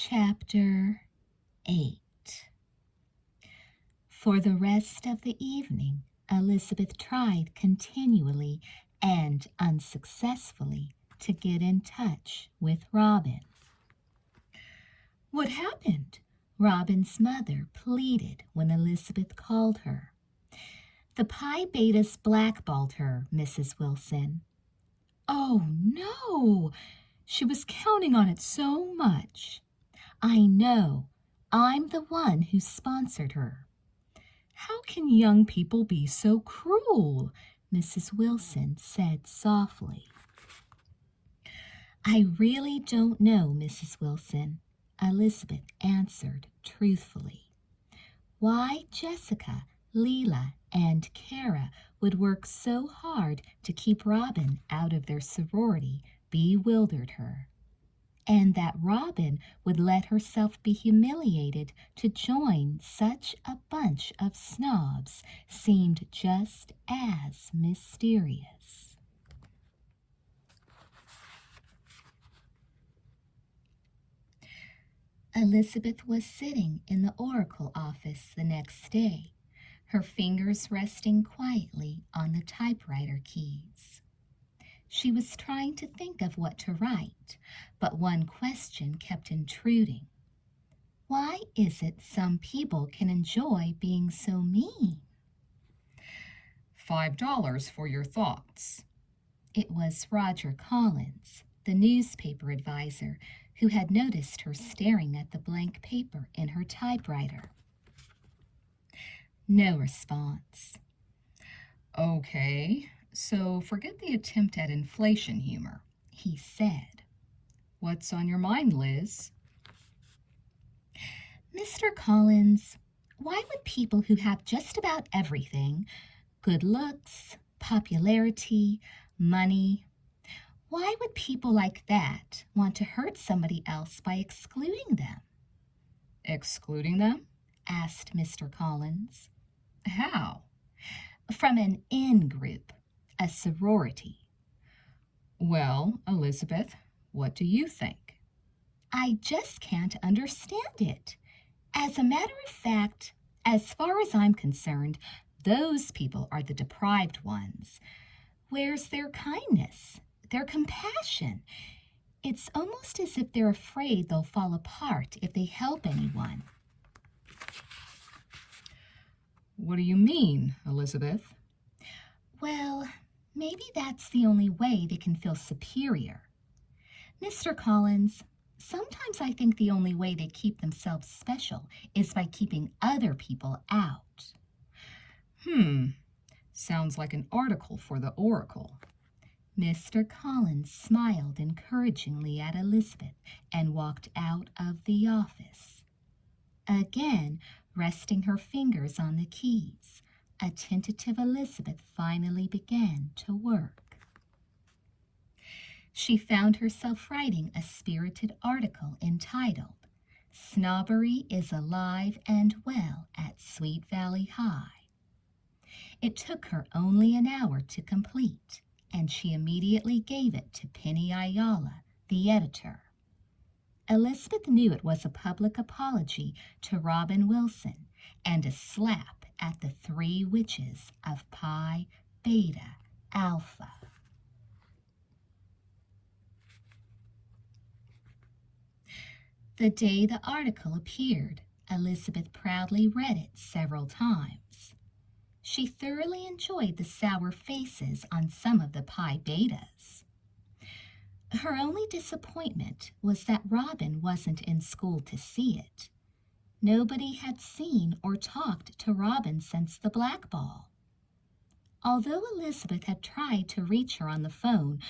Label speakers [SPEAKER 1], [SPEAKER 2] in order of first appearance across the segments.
[SPEAKER 1] Chapter 8. For the rest of the evening, Elizabeth tried continually and unsuccessfully to get in touch with Robin. "What happened?" Robin's mother pleaded when Elizabeth called her. "The Pi Betas blackballed her, Mrs. Wilson." "Oh, no! She was counting on it so much." "I know. I'm the one who sponsored her." "How can young people be so cruel?" Mrs. Wilson said softly. "I really don't know, Mrs. Wilson," Elizabeth answered truthfully. Why Jessica, Leela, and Kara would work so hard to keep Robin out of their sorority bewildered her. And that Robin would let herself be humiliated to join such a bunch of snobs seemed just as mysterious. Elizabeth was sitting in the Oracle office the next day, her fingers resting quietly on the typewriter keys. She was trying to think of what to write, but one question kept intruding. Why is it some people can enjoy being so mean? $5 for your thoughts. It was Roger Collins, the newspaper advisor, who had noticed her staring at the blank paper in her typewriter. No response.
[SPEAKER 2] "Okay, so forget the attempt at inflation humor,"
[SPEAKER 1] he said.
[SPEAKER 2] "What's on your mind, Liz?"
[SPEAKER 1] "Mr. Collins, why would people who have just about everything, good looks, popularity, money, why would people like that want to hurt somebody else by excluding them?"
[SPEAKER 2] "Excluding them?"
[SPEAKER 1] asked Mr. Collins.
[SPEAKER 2] "How?"
[SPEAKER 1] "From an in-group, a sorority."
[SPEAKER 2] "Well, Elizabeth, what do you think?"
[SPEAKER 1] "I just can't understand it. As a matter of fact, as far as I'm concerned, those people are the deprived ones. Where's their kindness, their compassion? It's almost as if they're afraid they'll fall apart if they help anyone."
[SPEAKER 2] "What do you mean, Elizabeth?"
[SPEAKER 1] "Well, maybe that's the only way they can feel superior. Mr. Collins, sometimes I think the only way they keep themselves special is by keeping other people out."
[SPEAKER 2] Sounds like an article for the Oracle.
[SPEAKER 1] Mr. Collins smiled encouragingly at Elizabeth and walked out of the office. Again, resting her fingers on the keys, a tentative Elizabeth finally began to work. She found herself writing a spirited article entitled, "Snobbery is Alive and Well at Sweet Valley High." It took her only an hour to complete, and she immediately gave it to Penny Ayala, the editor. Elizabeth knew it was a public apology to Robin Wilson and a slap at the three witches of Pi Beta Alpha. The day the article appeared, Elizabeth proudly read it several times. She thoroughly enjoyed the sour faces on some of the Pi Betas. Her only disappointment was that Robin wasn't in school to see it. Nobody had seen or talked to Robin since the blackball. Although Elizabeth had tried to reach her on the phone,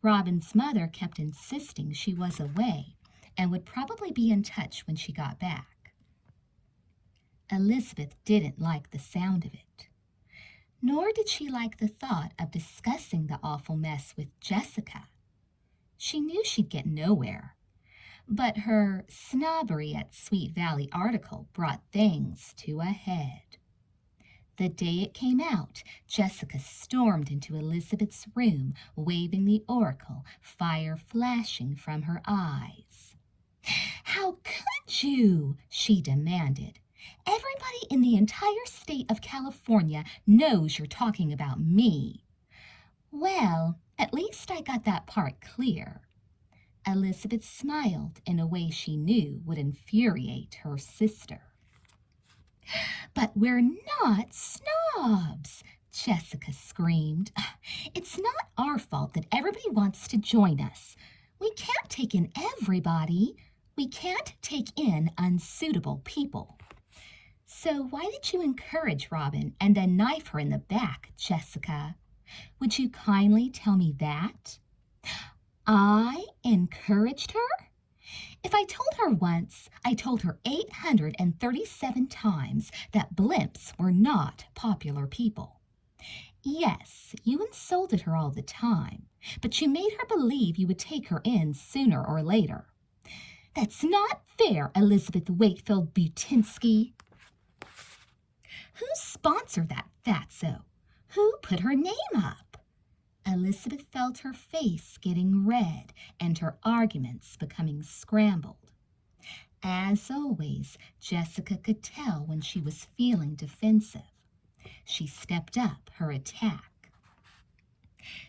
[SPEAKER 1] Robin's mother kept insisting she was away and would probably be in touch when she got back. Elizabeth didn't like the sound of it. Nor did she like the thought of discussing the awful mess with Jessica. She knew she'd get nowhere. But her snobbery at Sweet Valley article brought things to a head. The day it came out, Jessica stormed into Elizabeth's room, waving the oracle, fire flashing from her eyes. How could you? She demanded. Everybody in the entire state of California knows you're talking about me. Well, at least I got that part clear. Elizabeth smiled in a way she knew would infuriate her sister. But we're not snobs, Jessica screamed. It's not our fault that everybody wants to join us. We can't take in everybody. We can't take in unsuitable people. So why did you encourage Robin and then knife her in the back, Jessica? Would you kindly tell me that? I encouraged her? If I told her once, I told her 837 times that blimps were not popular people. Yes, you insulted her all the time, but you made her believe you would take her in sooner or later. That's not fair, Elizabeth Wakefield Butinsky. Who sponsored that fatso? Who put her name up? Elizabeth felt her face getting red and her arguments becoming scrambled. As always, Jessica could tell when she was feeling defensive. She stepped up her attack.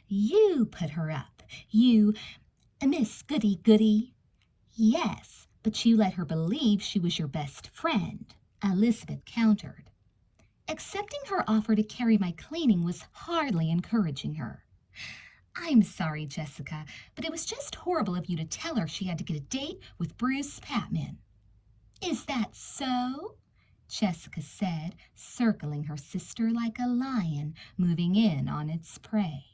[SPEAKER 1] You put her up, you Miss Goody-Goody. Yes, but you let her believe she was your best friend, Elizabeth countered. Accepting her offer to carry my cleaning was hardly encouraging her. I'm sorry, Jessica, but it was just horrible of you to tell her she had to get a date with Bruce Patman. Is that so? Jessica said, circling her sister like a lion moving in on its prey.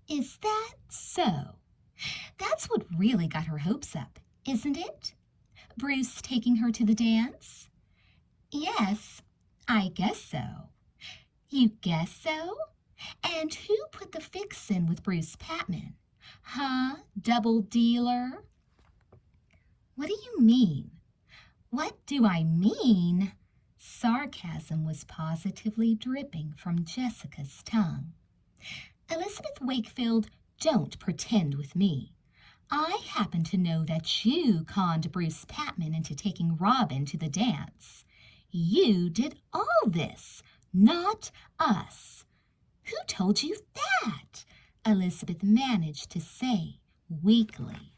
[SPEAKER 1] Is that so? That's what really got her hopes up, isn't it? Bruce taking her to the dance? Yes, I guess so. You guess so? And who put the fix in with Bruce Patman? Huh, double dealer? What do you mean? What do I mean? Sarcasm was positively dripping from Jessica's tongue. Elizabeth Wakefield, don't pretend with me. I happen to know that you conned Bruce Patman into taking Robin to the dance. You did all this, not us. Who told you that? Elizabeth managed to say weakly.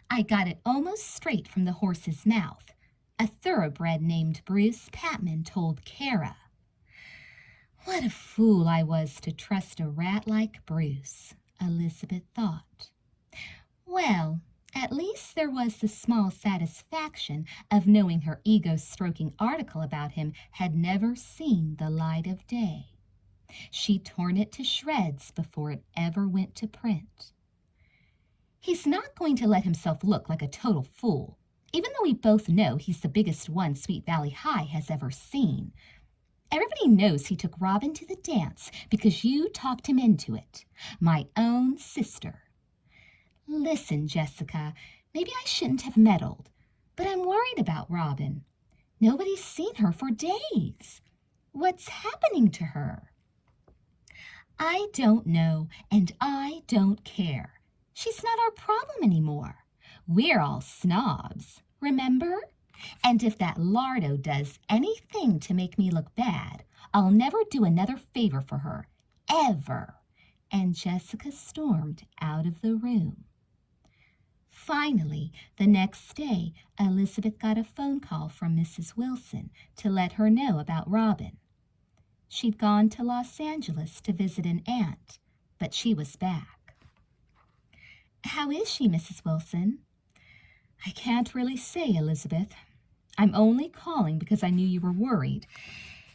[SPEAKER 1] I got it almost straight from the horse's mouth. A thoroughbred named Bruce Patman told Kara. What a fool I was to trust a rat like Bruce, Elizabeth thought. Well, at least there was the small satisfaction of knowing her ego-stroking article about him had never seen the light of day. She'd torn it to shreds before it ever went to print. He's not going to let himself look like a total fool, even though we both know he's the biggest one Sweet Valley High has ever seen. Everybody knows he took Robin to the dance because you talked him into it. My own sister. Listen, Jessica, maybe I shouldn't have meddled, but I'm worried about Robin. Nobody's seen her for days. What's happening to her? I don't know, and I don't care. She's not our problem anymore. We're all snobs, remember? And if that lardo does anything to make me look bad, I'll never do another favor for her, ever. And Jessica stormed out of the room. Finally, the next day, Elizabeth got a phone call from Mrs. Wilson to let her know about Robin. She'd gone to Los Angeles to visit an aunt, but she was back. How is she, Mrs. Wilson? I can't really say, Elizabeth. I'm only calling because I knew you were worried,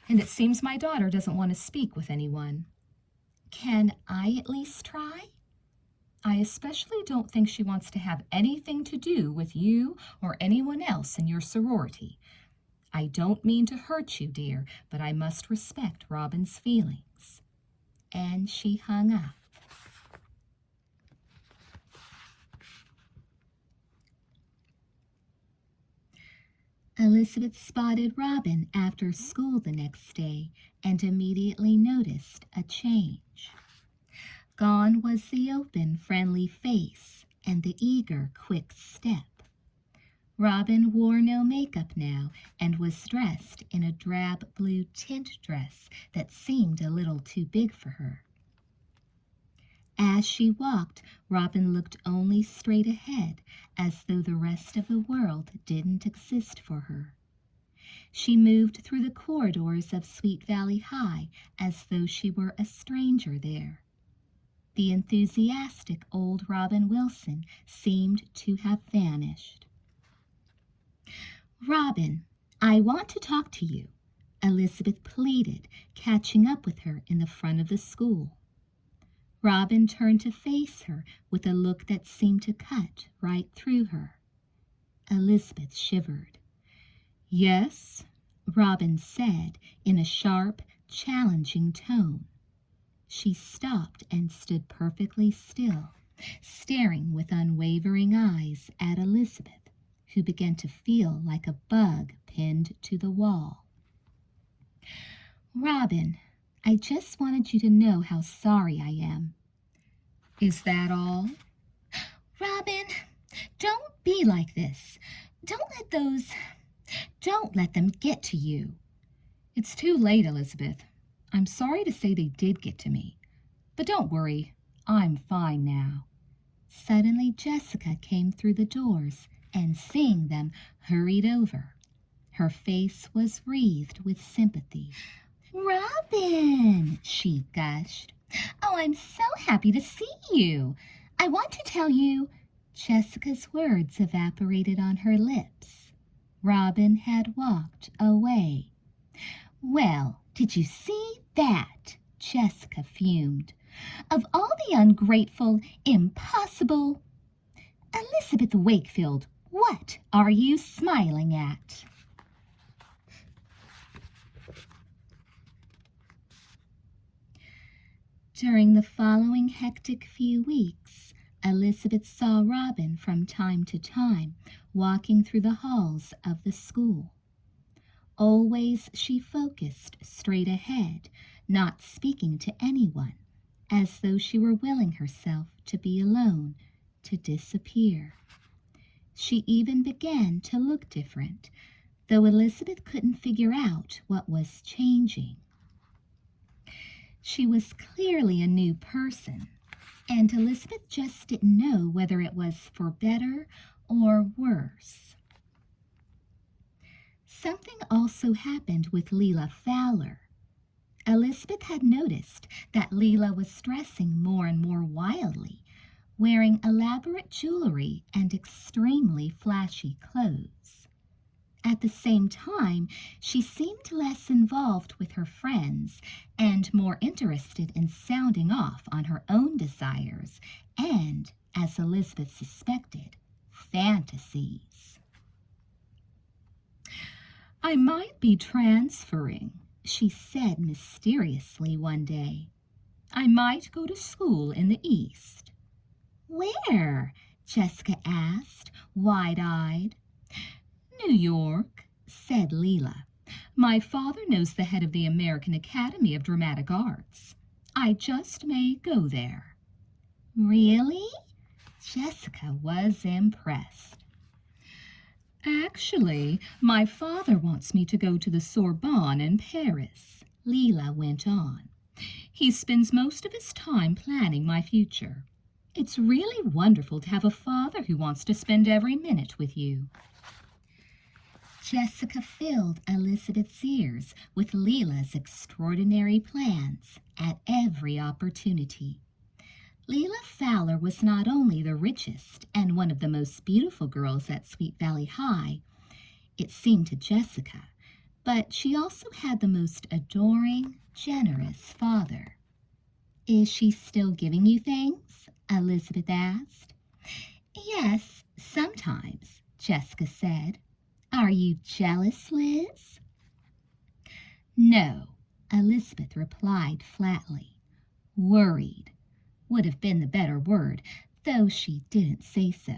[SPEAKER 1] and it seems my daughter doesn't want to speak with anyone. Can I at least try? I especially don't think she wants to have anything to do with you or anyone else in your sorority. I don't mean to hurt you, dear, but I must respect Robin's feelings. And she hung up. Elizabeth spotted Robin after school the next day and immediately noticed a change. Gone was the open, friendly face and the eager, quick step. Robin wore no makeup now and was dressed in a drab blue tint dress that seemed a little too big for her. As she walked, Robin looked only straight ahead, as though the rest of the world didn't exist for her. She moved through the corridors of Sweet Valley High as though she were a stranger there. The enthusiastic old Robin Wilson seemed to have vanished. "Robin, I want to talk to you," Elizabeth pleaded, catching up with her in the front of the school. Robin turned to face her with a look that seemed to cut right through her. Elizabeth shivered. "Yes," Robin said in a sharp, challenging tone. She stopped and stood perfectly still, staring with unwavering eyes at Elizabeth, who began to feel like a bug pinned to the wall. "Robin, I just wanted you to know how sorry I am."
[SPEAKER 2] Is that all?
[SPEAKER 1] "Robin, don't be like this. Don't let them get to you."
[SPEAKER 2] It's too late, Elizabeth. I'm sorry to say they did get to me. But don't worry, I'm fine now.
[SPEAKER 1] Suddenly Jessica came through the doors and, seeing them, hurried over. Her face was wreathed with sympathy. "Robin," she gushed. "Oh, I'm so happy to see you. I want to tell you—" Jessica's words evaporated on her lips. Robin had walked away. "Well, did you see that?" Jessica fumed. "Of all the ungrateful, impossible—" "Elizabeth Wakefield, what are you smiling at?" During the following hectic few weeks, Elizabeth saw Robin from time to time walking through the halls of the school. Always she focused straight ahead, not speaking to anyone, as though she were willing herself to be alone, to disappear. She even began to look different, though Elizabeth couldn't figure out what was changing. She was clearly a new person, and Elizabeth just didn't know whether it was for better or worse. Something also happened with Leila Fowler. Elizabeth had noticed that Leila was dressing more and more wildly, wearing elaborate jewelry and extremely flashy clothes. At the same time, she seemed less involved with her friends and more interested in sounding off on her own desires and, as Elizabeth suspected, fantasies.
[SPEAKER 2] I might be transferring, she said mysteriously one day. I might go to school in the East.
[SPEAKER 1] "Where?" Jessica asked, wide-eyed.
[SPEAKER 2] New York, said Leila. My father knows the head of the American Academy of Dramatic Arts. I just may go there.
[SPEAKER 1] Really? Jessica was impressed.
[SPEAKER 2] Actually, my father wants me to go to the Sorbonne in Paris, Leila went on. He spends most of his time planning my future. It's really wonderful to have a father who wants to spend every minute with you.
[SPEAKER 1] Jessica filled Elizabeth's ears with Leila's extraordinary plans at every opportunity. Leila Fowler was not only the richest and one of the most beautiful girls at Sweet Valley High, it seemed to Jessica, but she also had the most adoring, generous father. "Is she still giving you things?" Elizabeth asked. "Yes, sometimes," Jessica said. "Are you jealous, Liz?" "No," Elizabeth replied flatly. "Worried would have been the better word, though she didn't say so."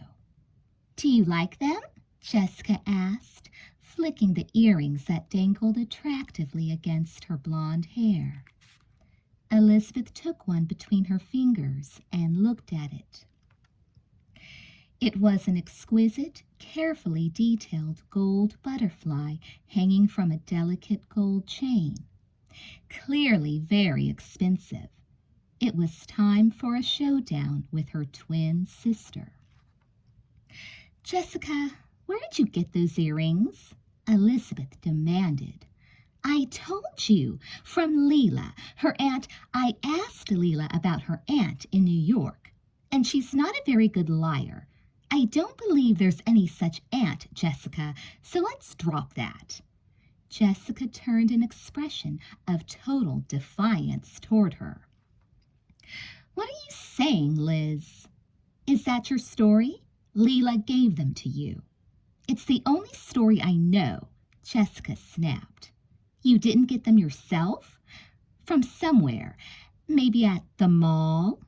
[SPEAKER 1] "Do you like them?" Jessica asked, flicking the earrings that dangled attractively against her blonde hair. Elizabeth took one between her fingers and looked at it.
[SPEAKER 2] It was an exquisite, carefully detailed gold butterfly hanging from a delicate gold chain, clearly very expensive. It was time for a showdown with her twin sister. "Jessica, where did you get those earrings?" Elizabeth demanded. "I told you, from Leela, her aunt. I asked Leela about her aunt in New York, and she's not a very good liar. I don't believe there's any such aunt, Jessica, so let's drop that." Jessica turned an expression of total defiance toward her. "What are you saying, Liz? Is that your story? Leela gave them to you." "It's the only story I know," Jessica snapped. "You didn't get them yourself?" "From somewhere. Maybe at the mall."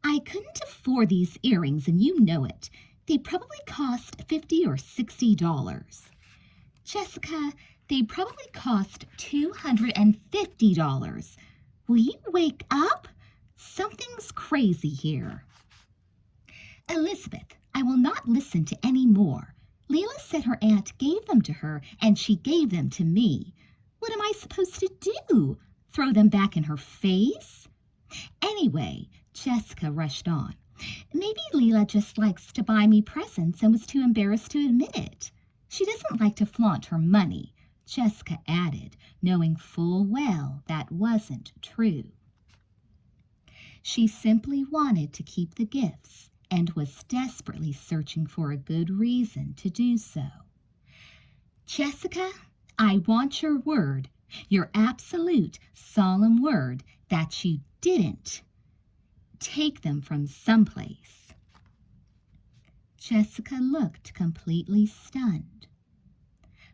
[SPEAKER 2] "I couldn't afford these earrings, and you know it. They probably cost $50 or $60. "Jessica, they probably cost $250. Will you wake up? Something's crazy here." "Elizabeth, I will not listen to any more. Leela said her aunt gave them to her, and she gave them to me. What am I supposed to do? Throw them back in her face?" "Anyway," Jessica rushed on, "maybe Leela just likes to buy me presents and was too embarrassed to admit it. She doesn't like to flaunt her money," Jessica added, knowing full well that wasn't true. She simply wanted to keep the gifts and was desperately searching for a good reason to do so. "Jessica, I want your word, your absolute, solemn word that you didn't take them from someplace." Jessica looked completely stunned.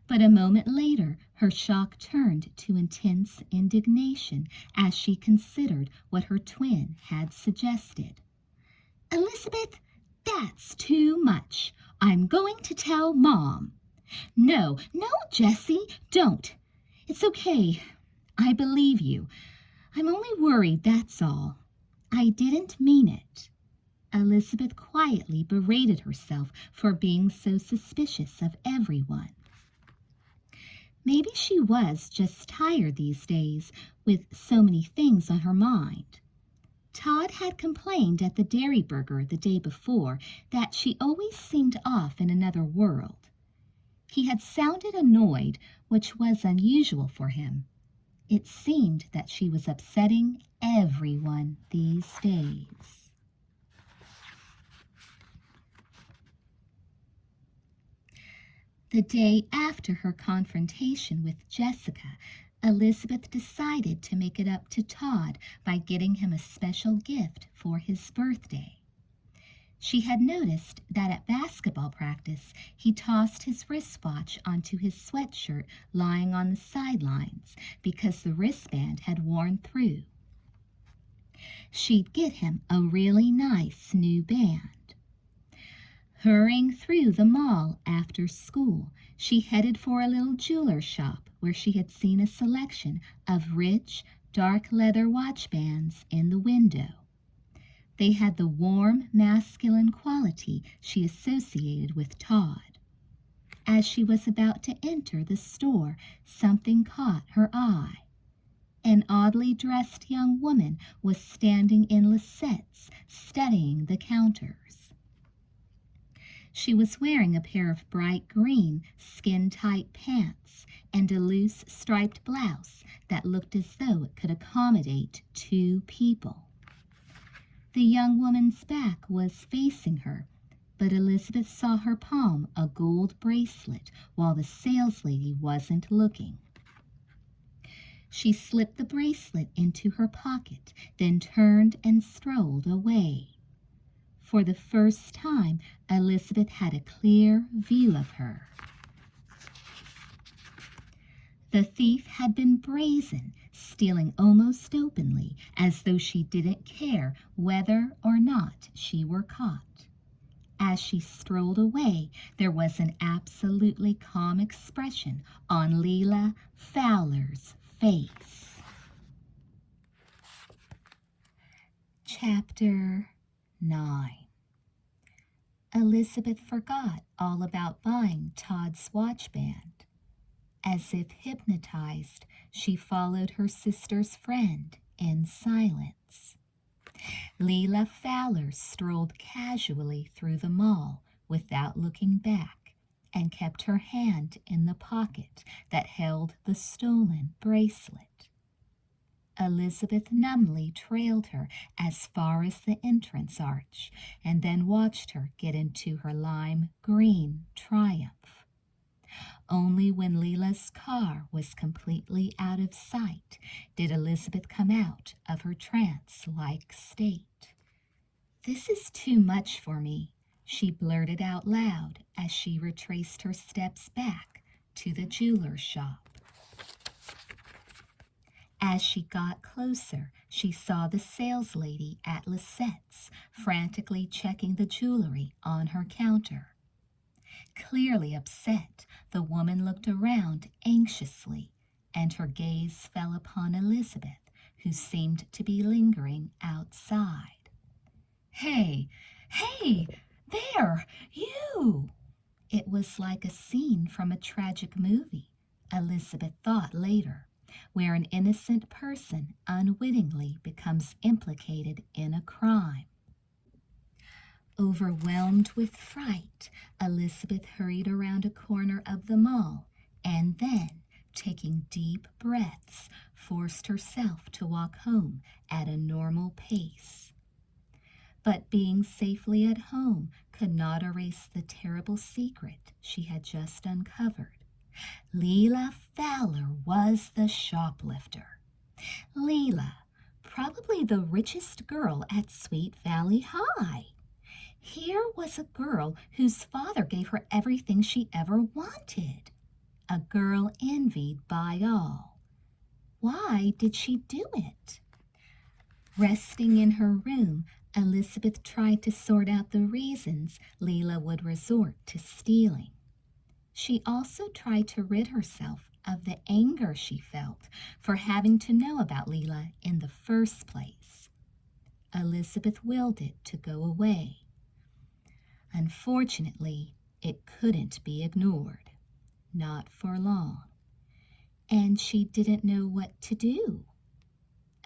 [SPEAKER 2] But a moment later, her shock turned to intense indignation as she considered what her twin had suggested. "Elizabeth, that's too much. I'm going to tell Mom." "No, no, Jessie, don't. It's okay. I believe you. I'm only worried, that's all. I didn't mean it." Elizabeth quietly berated herself for being so suspicious of everyone. Maybe she was just tired these days with so many things on her mind. Todd had complained at the Dairy Burger the day before that she always seemed off in another world. He had sounded annoyed, which was unusual for him. It seemed that she was upsetting everyone these days. The day after her confrontation with Jessica, Elizabeth decided to make it up to Todd by getting him a special gift for his birthday. She had noticed that at basketball practice he tossed his wristwatch onto his sweatshirt lying on the sidelines because the wristband had worn through. She'd get him a really nice new band. Hurrying through the mall after school, she headed for a little jeweler shop where she had seen a selection of rich, dark leather watch bands in the window. They had the warm, masculine quality she associated with Todd. As she was about to enter the store, something caught her eye. An oddly dressed young woman was standing in lacettes, studying the counters. She was wearing a pair of bright green, skin-tight pants and a loose striped blouse that looked as though it could accommodate 2 people. The young woman's back was facing her, but Elizabeth saw her palm a gold bracelet while the saleslady wasn't looking. She slipped the bracelet into her pocket, then turned and strolled away. For the first time, Elizabeth had a clear view of her. The thief had been brazen, stealing almost openly, as though she didn't care whether or not she were caught. As she strolled away, there was an absolutely calm expression on Leela Fowler's face. Chapter 9.
[SPEAKER 1] Elizabeth forgot all about buying Todd's watch band. As if hypnotized, she followed her sister's friend in silence. Leela Fowler strolled casually through the mall without looking back and kept her hand in the pocket that held the stolen bracelet. Elizabeth numbly trailed her as far as the entrance arch and then watched her get into her lime green Triumph. Only when Leela's car was completely out of sight did Elizabeth come out of her trance-like state. "This is too much for me," she blurted out loud as she retraced her steps back to the jeweler's shop. As she got closer, she saw the saleslady at Lisette's frantically checking the jewelry on her counter. Clearly upset, the woman looked around anxiously, and her gaze fell upon Elizabeth, who seemed to be lingering outside. "Hey, hey, there, you!" It was like a scene from a tragic movie, Elizabeth thought later, where an innocent person unwittingly becomes implicated in a crime. Overwhelmed with fright, Elizabeth hurried around a corner of the mall and then, taking deep breaths, forced herself to walk home at a normal pace. But being safely at home could not erase the terrible secret she had just uncovered. Leela Fowler was the shoplifter. Leela, probably the richest girl at Sweet Valley High. Here was a girl whose father gave her everything she ever wanted. A girl envied by all. Why did she do it? Resting in her room, Elizabeth tried to sort out the reasons Leela would resort to stealing. She also tried to rid herself of the anger she felt for having to know about Leela in the first place. Elizabeth willed it to go away. Unfortunately, it couldn't be ignored. Not for long. And she didn't know what to do.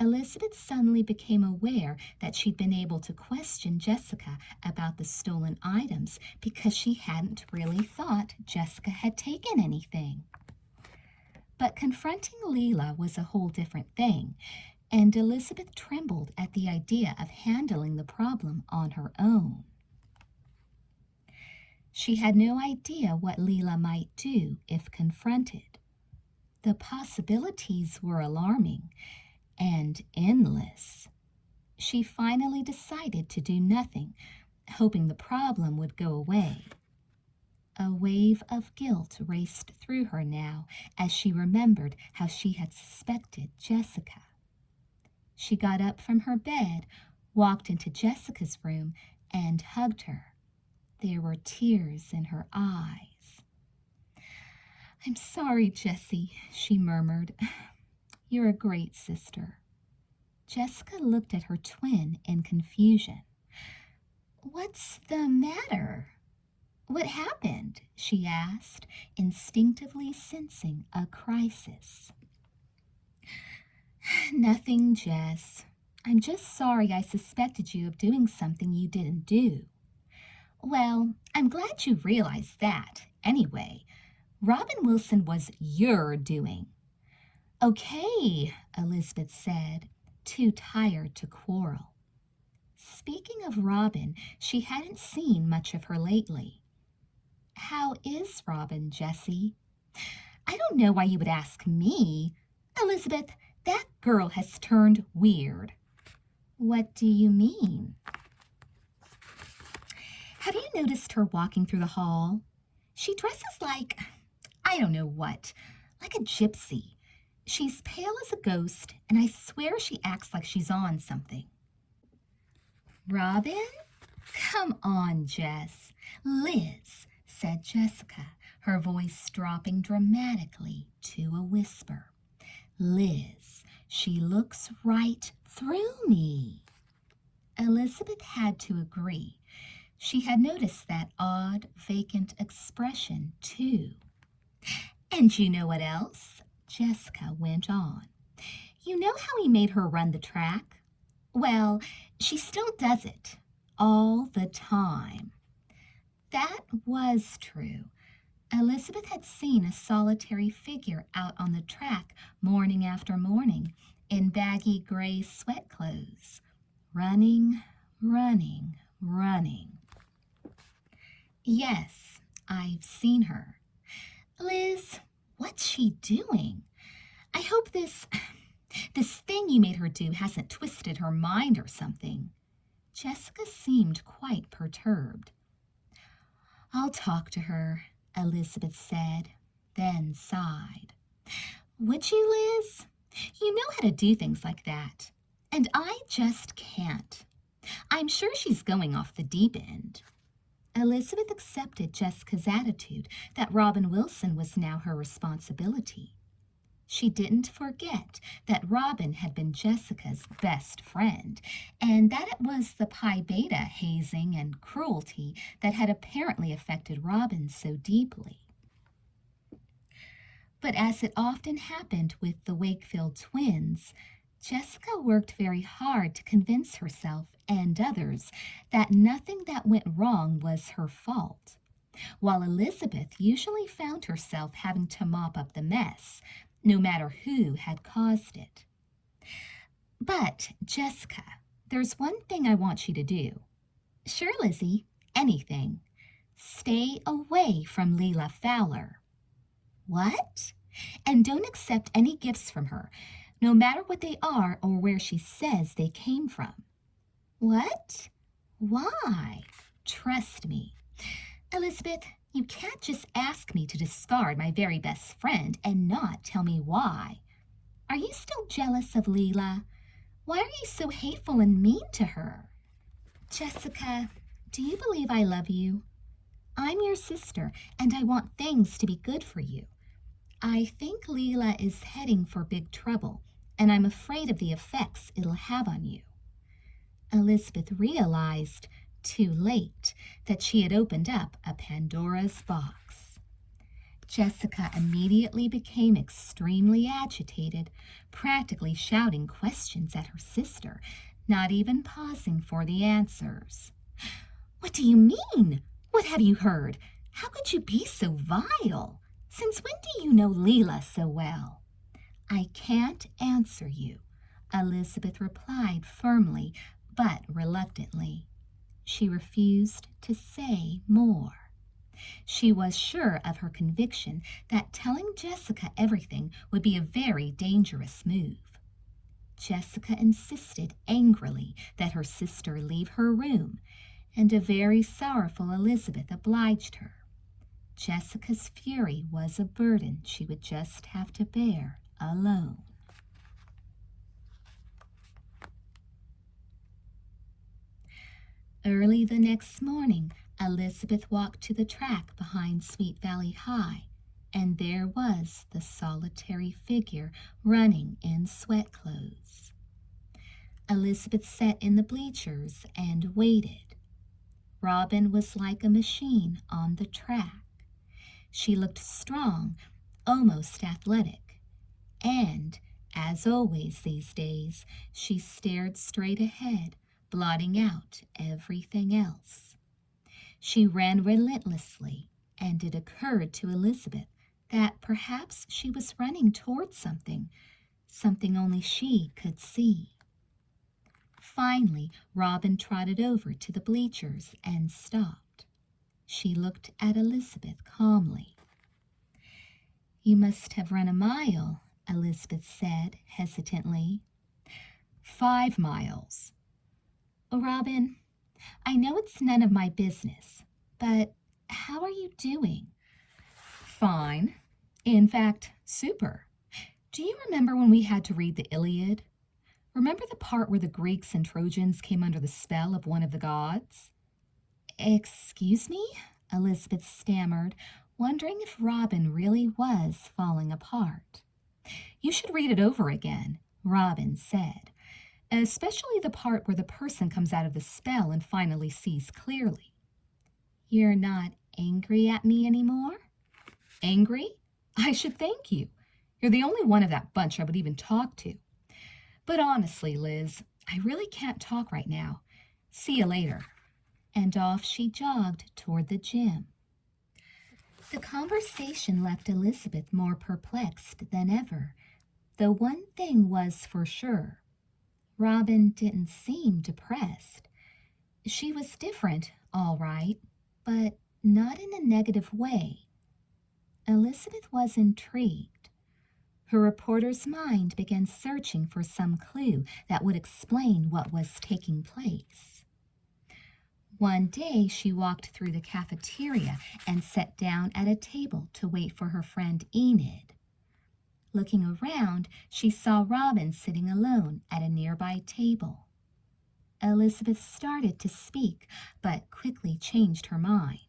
[SPEAKER 1] Elizabeth suddenly became aware that she'd been able to question Jessica about the stolen items because she hadn't really thought Jessica had taken anything. But confronting Leela was a whole different thing, and Elizabeth trembled at the idea of handling the problem on her own. She had no idea what Leela might do if confronted. The possibilities were alarming and endless. She finally decided to do nothing, hoping the problem would go away. A wave of guilt raced through her now as she remembered how she had suspected Jessica. She got up from her bed, walked into Jessica's room, and hugged her. There were tears in her eyes. "I'm sorry, Jessie," she murmured. "You're a great sister." Jessica looked at her twin in confusion. "What's the matter? What happened?" she asked, instinctively sensing a crisis. "Nothing, Jess. I'm just sorry I suspected you of doing something you didn't do." "Well, I'm glad you realized that. Anyway, Robin Wilson was your doing." "Okay," Elizabeth said, too tired to quarrel. Speaking of Robin, she hadn't seen much of her lately. "How is Robin, Jessie?" "I don't know why you would ask me. Elizabeth, that girl has turned weird." "What do you mean?" "Have you noticed her walking through the hall? She dresses like, I don't know what, like a gypsy. She's pale as a ghost, and I swear she acts like she's on something." "Robin? Come on, Jess." "Liz," said Jessica, her voice dropping dramatically to a whisper. "Liz, she looks right through me." Elizabeth had to agree. She had noticed that odd, vacant expression, too. And you know what else? Jessica went on. You know how he made her run the track? Well, she still does it. All the time. That was true. Elizabeth had seen a solitary figure out on the track morning after morning in baggy gray sweat clothes. Running, running, running. Yes, I've seen her. Liz, what's she doing? I hope this thing you made her do hasn't twisted her mind or something. Jessica seemed quite perturbed. I'll talk to her, Elizabeth said, then sighed. Would you, Liz? You know how to do things like that, and I just can't. I'm sure she's going off the deep end. Elizabeth accepted Jessica's attitude that Robin Wilson was now her responsibility. She didn't forget that Robin had been Jessica's best friend, and that it was the Pi Beta hazing and cruelty that had apparently affected Robin so deeply. But as it often happened with the Wakefield twins, Jessica worked very hard to convince herself and others that nothing that went wrong was her fault, while Elizabeth usually found herself having to mop up the mess, no matter who had caused it. But, Jessica, there's one thing I want you to do. Sure, Lizzie, anything. Stay away from Leela Fowler. What? And don't accept any gifts from her, no matter what they are or where she says they came from. What? Why? Trust me. Elizabeth, you can't just ask me to discard my very best friend and not tell me why. Are you still jealous of Leela? Why are you so hateful and mean to her? Jessica, do you believe I love you? I'm your sister, and I want things to be good for you. I think Leela is heading for big trouble, and I'm afraid of the effects it'll have on you. Elizabeth realized, too late, that she had opened up a Pandora's box. Jessica immediately became extremely agitated, practically shouting questions at her sister, not even pausing for the answers. What do you mean? What have you heard? How could you be so vile? Since when do you know Leela so well? I can't answer you, Elizabeth replied firmly, but reluctantly. She refused to say more. She was sure of her conviction that telling Jessica everything would be a very dangerous move. Jessica insisted angrily that her sister leave her room, and a very sorrowful Elizabeth obliged her. Jessica's fury was a burden she would just have to bear alone. Early the next morning, Elizabeth walked to the track behind Sweet Valley High, and there was the solitary figure running in sweat clothes. Elizabeth sat in the bleachers and waited. Robin was like a machine on the track. She looked strong, almost athletic, and, as always these days, she stared straight ahead, blotting out everything else. She ran relentlessly, and it occurred to Elizabeth that perhaps she was running towards something only she could see. Finally, Robin trotted over to the bleachers and stopped. She looked at Elizabeth calmly. You must have run a mile, Elizabeth said hesitantly. 5 miles. Robin, I know it's none of my business, but how are you doing? Fine. In fact, super. Do you remember when we had to read the Iliad? Remember the part where the Greeks and Trojans came under the spell of one of the gods? Excuse me? Elizabeth stammered, wondering if Robin really was falling apart. You should read it over again, Robin said, especially the part where the person comes out of the spell and finally sees clearly. You're not angry at me anymore?
[SPEAKER 2] Angry? I should thank you. You're the only one of that bunch I would even talk to. But honestly, Liz, I really can't talk right now. See you later.
[SPEAKER 1] And off she jogged toward the gym. The conversation left Elizabeth more perplexed than ever, though one thing was for sure. Robin didn't seem depressed. She was different, all right, but not in a negative way. Elizabeth was intrigued. Her reporter's mind began searching for some clue that would explain what was taking place. One day she walked through the cafeteria and sat down at a table to wait for her friend Enid. Looking around, she saw Robin sitting alone at a nearby table. Elizabeth started to speak, but quickly changed her mind.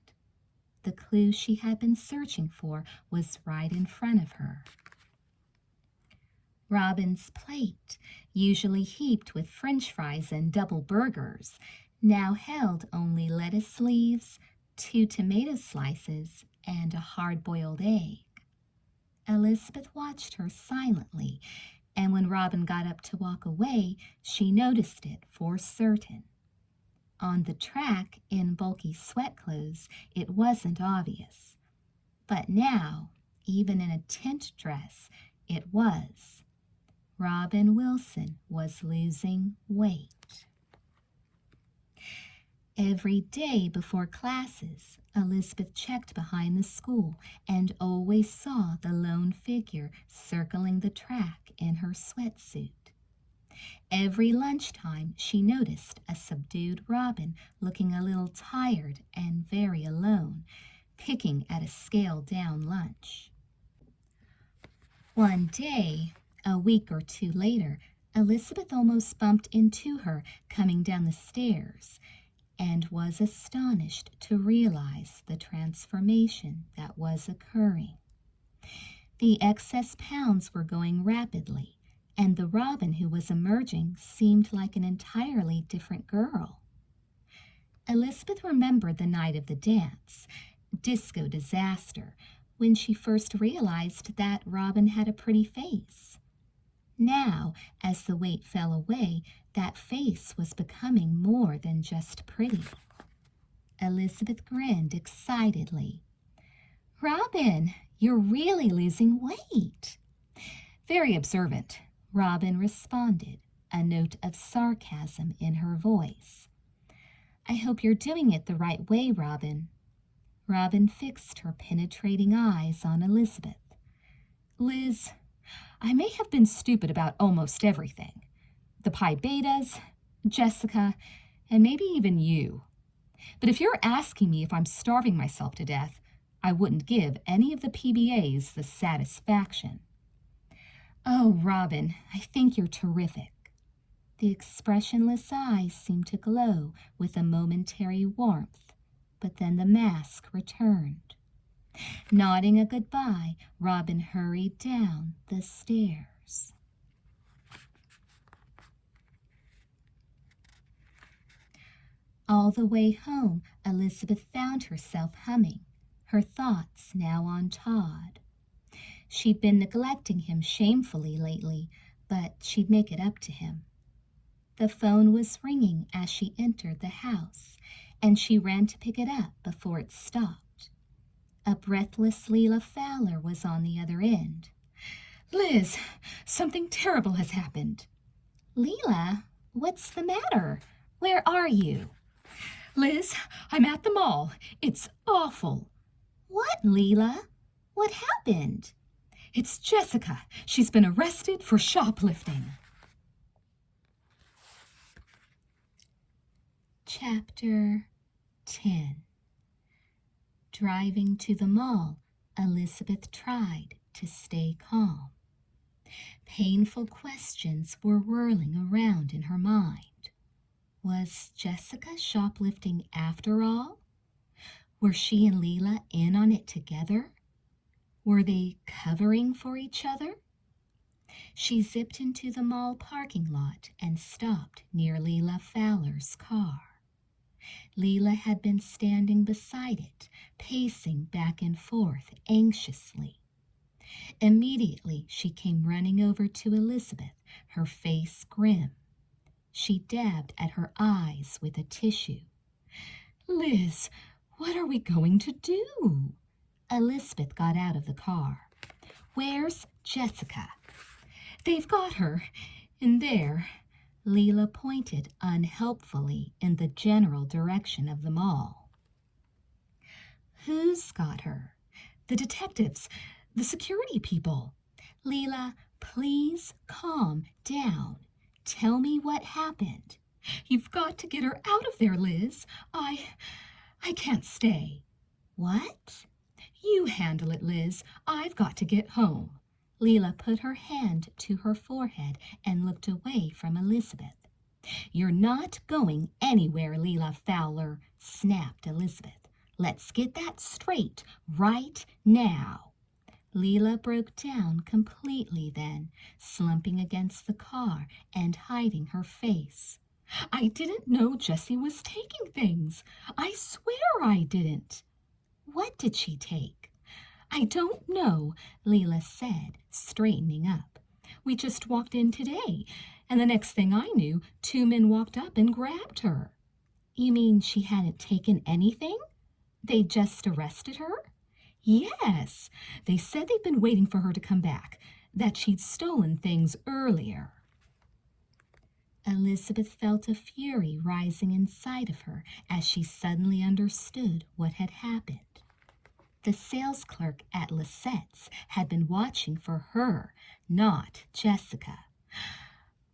[SPEAKER 1] The clue she had been searching for was right in front of her. Robin's plate, usually heaped with French fries and double burgers, now held only lettuce leaves, 2 tomato slices, and a hard-boiled egg. Elizabeth watched her silently, and when Robin got up to walk away, she noticed it for certain. On the track, in bulky sweat clothes, it wasn't obvious. But now, even in a tent dress, it was. Robin Wilson was losing weight. Every day before classes, Elizabeth checked behind the school and always saw the lone figure circling the track in her sweatsuit. Every lunchtime, she noticed a subdued Robin looking a little tired and very alone, picking at a scaled-down lunch. One day, a week or two later, Elizabeth almost bumped into her coming down the stairs and was astonished to realize the transformation that was occurring. The excess pounds were going rapidly, and the Robin who was emerging seemed like an entirely different girl. Elizabeth remembered the night of the dance, disco disaster, when she first realized that Robin had a pretty face. Now, as the weight fell away, that face was becoming more than just pretty. Elizabeth grinned excitedly. "Robin, you're really losing weight."
[SPEAKER 2] "Very observant,"
[SPEAKER 1] Robin responded, a note of sarcasm in her voice. "I hope you're doing it the right way, Robin." Robin fixed her penetrating eyes on Elizabeth.
[SPEAKER 2] "Liz, I may have been stupid about almost everything. The Pi Betas, Jessica, and maybe even you. But if you're asking me if I'm starving myself to death, I wouldn't give any of the PBAs the satisfaction."
[SPEAKER 1] "Oh, Robin, I think you're terrific." The expressionless eyes seemed to glow with a momentary warmth, but then the mask returned. Nodding a goodbye, Robin hurried down the stairs. All the way home, Elizabeth found herself humming, her thoughts now on Todd. She'd been neglecting him shamefully lately, but she'd make it up to him. The phone was ringing as she entered the house, and she ran to pick it up before it stopped. A breathless Leila Fowler was on the other end.
[SPEAKER 2] "Liz, something terrible has happened."
[SPEAKER 1] "Leila, what's the matter? Where are you?"
[SPEAKER 2] "Liz, I'm at the mall. It's awful."
[SPEAKER 1] "What, Leila? What happened?"
[SPEAKER 2] "It's Jessica. She's been arrested for shoplifting."
[SPEAKER 1] Chapter 10. Driving to the mall, Elizabeth tried to stay calm. Painful questions were whirling around in her mind. Was Jessica shoplifting after all? Were she and Leila in on it together? Were they covering for each other? She zipped into the mall parking lot and stopped near Leila Fowler's car. Leela had been standing beside it, pacing back and forth anxiously. Immediately she came running over to Elizabeth, her face grim. She dabbed at her eyes with a tissue.
[SPEAKER 2] Liz, what are we going to do?
[SPEAKER 1] Elizabeth got out of the car. Where's Jessica?
[SPEAKER 2] They've got her in there.
[SPEAKER 1] Leela pointed unhelpfully in the general direction of the mall. Who's got her?
[SPEAKER 2] The detectives, the security people.
[SPEAKER 1] Leela, please calm down. Tell me what happened.
[SPEAKER 2] You've got to get her out of there, Liz. I can't stay.
[SPEAKER 1] What?
[SPEAKER 2] You handle it, Liz. I've got to get home.
[SPEAKER 1] Leela put her hand to her forehead and looked away from Elizabeth. You're not going anywhere, Leela Fowler, snapped Elizabeth. Let's get that straight right now. Leela broke down completely then, slumping against the car and hiding her face.
[SPEAKER 2] I didn't know Jessie was taking things. I swear I didn't.
[SPEAKER 1] What did she take?
[SPEAKER 2] I don't know,
[SPEAKER 1] Leela said, straightening up.
[SPEAKER 2] We just walked in today, and the next thing I knew, 2 men walked up and grabbed her.
[SPEAKER 1] You mean she hadn't taken anything? They just arrested her?
[SPEAKER 2] Yes. They said they'd been waiting for her to come back, that she'd stolen things earlier.
[SPEAKER 1] Elizabeth felt a fury rising inside of her as she suddenly understood what had happened. The sales clerk at Lisette's had been watching for her, not Jessica.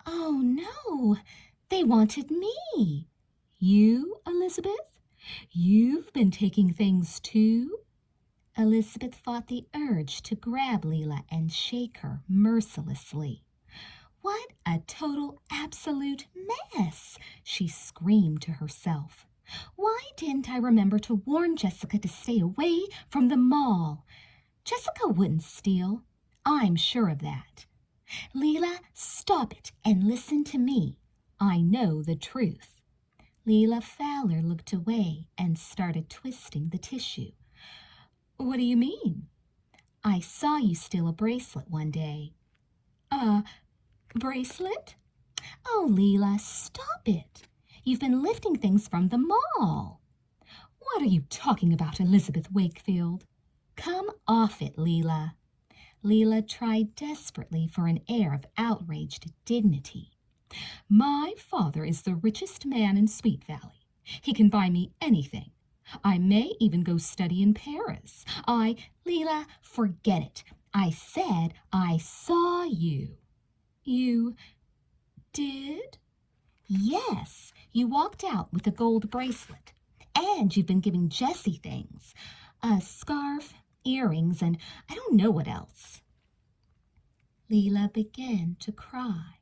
[SPEAKER 1] Oh, no, they wanted me.
[SPEAKER 2] You, Elizabeth? You've been taking things too?
[SPEAKER 1] Elizabeth fought the urge to grab Leela and shake her mercilessly. What a total, absolute mess, she screamed to herself. Why didn't I remember to warn Jessica to stay away from the mall? Jessica wouldn't steal. I'm sure of that. Leela, stop it and listen to me. I know the truth. Leela Fowler looked away and started twisting the tissue.
[SPEAKER 2] What do you mean?
[SPEAKER 1] I saw you steal a bracelet one day.
[SPEAKER 2] Bracelet?
[SPEAKER 1] Oh, Leela, stop it. You've been lifting things from the mall.
[SPEAKER 2] What are you talking about, Elizabeth Wakefield?
[SPEAKER 1] Come off it, Leela. Leela tried desperately for an air of outraged dignity.
[SPEAKER 2] My father is the richest man in Sweet Valley. He can buy me anything. I may even go study in Paris.
[SPEAKER 1] Leela, forget it. I said I saw you.
[SPEAKER 2] You did?
[SPEAKER 1] Yes, you walked out with a gold bracelet. And you've been giving Jessie things. A scarf, earrings, and I don't know what else. Leela began to cry.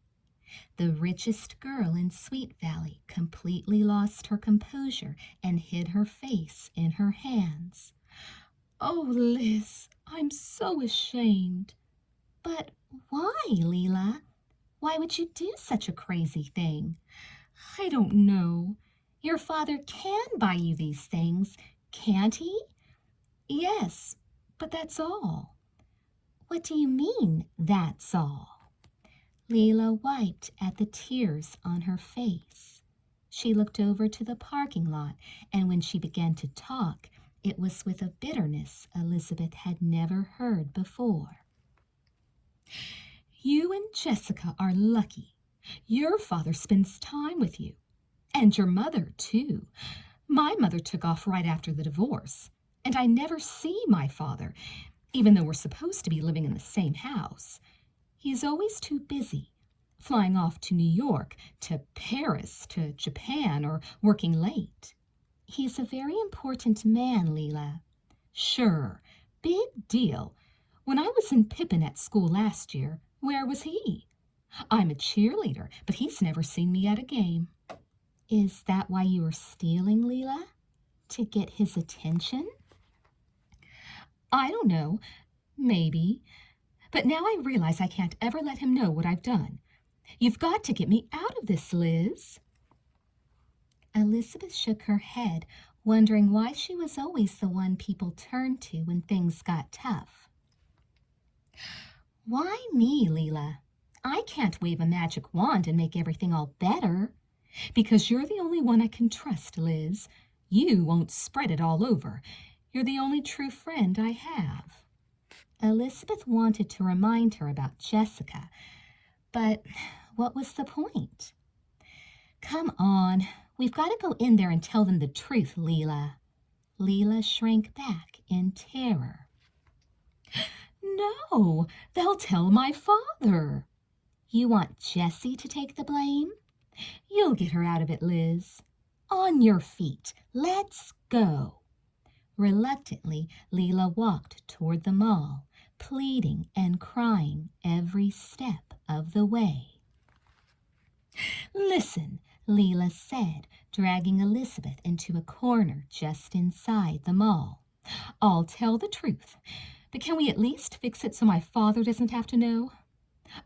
[SPEAKER 1] The richest girl in Sweet Valley completely lost her composure and hid her face in her hands.
[SPEAKER 2] Oh, Liz, I'm so ashamed.
[SPEAKER 1] But why, Leela? Why would you do such a crazy thing?
[SPEAKER 2] I don't know.
[SPEAKER 1] Your father can buy you these things, can't he?
[SPEAKER 2] Yes, but that's all.
[SPEAKER 1] What do you mean, that's all? Leela wiped at the tears on her face. She looked over to the parking lot, and when she began to talk, it was with a bitterness Elizabeth had never heard before.
[SPEAKER 2] You and Jessica are lucky. Your father spends time with you. And your mother, too. My mother took off right after the divorce, and I never see my father, even though we're supposed to be living in the same house. He's always too busy, flying off to New York, to Paris, to Japan, or working late.
[SPEAKER 1] He's a very important man, Leela.
[SPEAKER 2] Sure, big deal. When I was in Pippin at school last year, where was he? I'm a cheerleader, but he's never seen me at a game.
[SPEAKER 1] Is that why you were stealing, Leela? To get his attention?
[SPEAKER 2] I don't know. Maybe. But now I realize I can't ever let him know what I've done. You've got to get me out of this, Liz.
[SPEAKER 1] Elizabeth shook her head, wondering why she was always the one people turned to when things got tough. Why me, Leela? I can't wave a magic wand and make everything all better. Because you're the only one I can trust, Liz. You won't spread it all over. You're the only true friend I have. Elizabeth wanted to remind her about Jessica, but what was the point? Come on, we've got to go in there and tell them the truth, Leela. Leela shrank back in terror. No, they'll tell my father. You want Jessie to take the blame? You'll get her out of it, Liz. On your feet. Let's go. Reluctantly, Leela walked toward the mall, pleading and crying every step of the way. Listen, Leela said, dragging Elizabeth into a corner just inside the mall. I'll tell the truth, but can we at least fix it so my father doesn't have to know?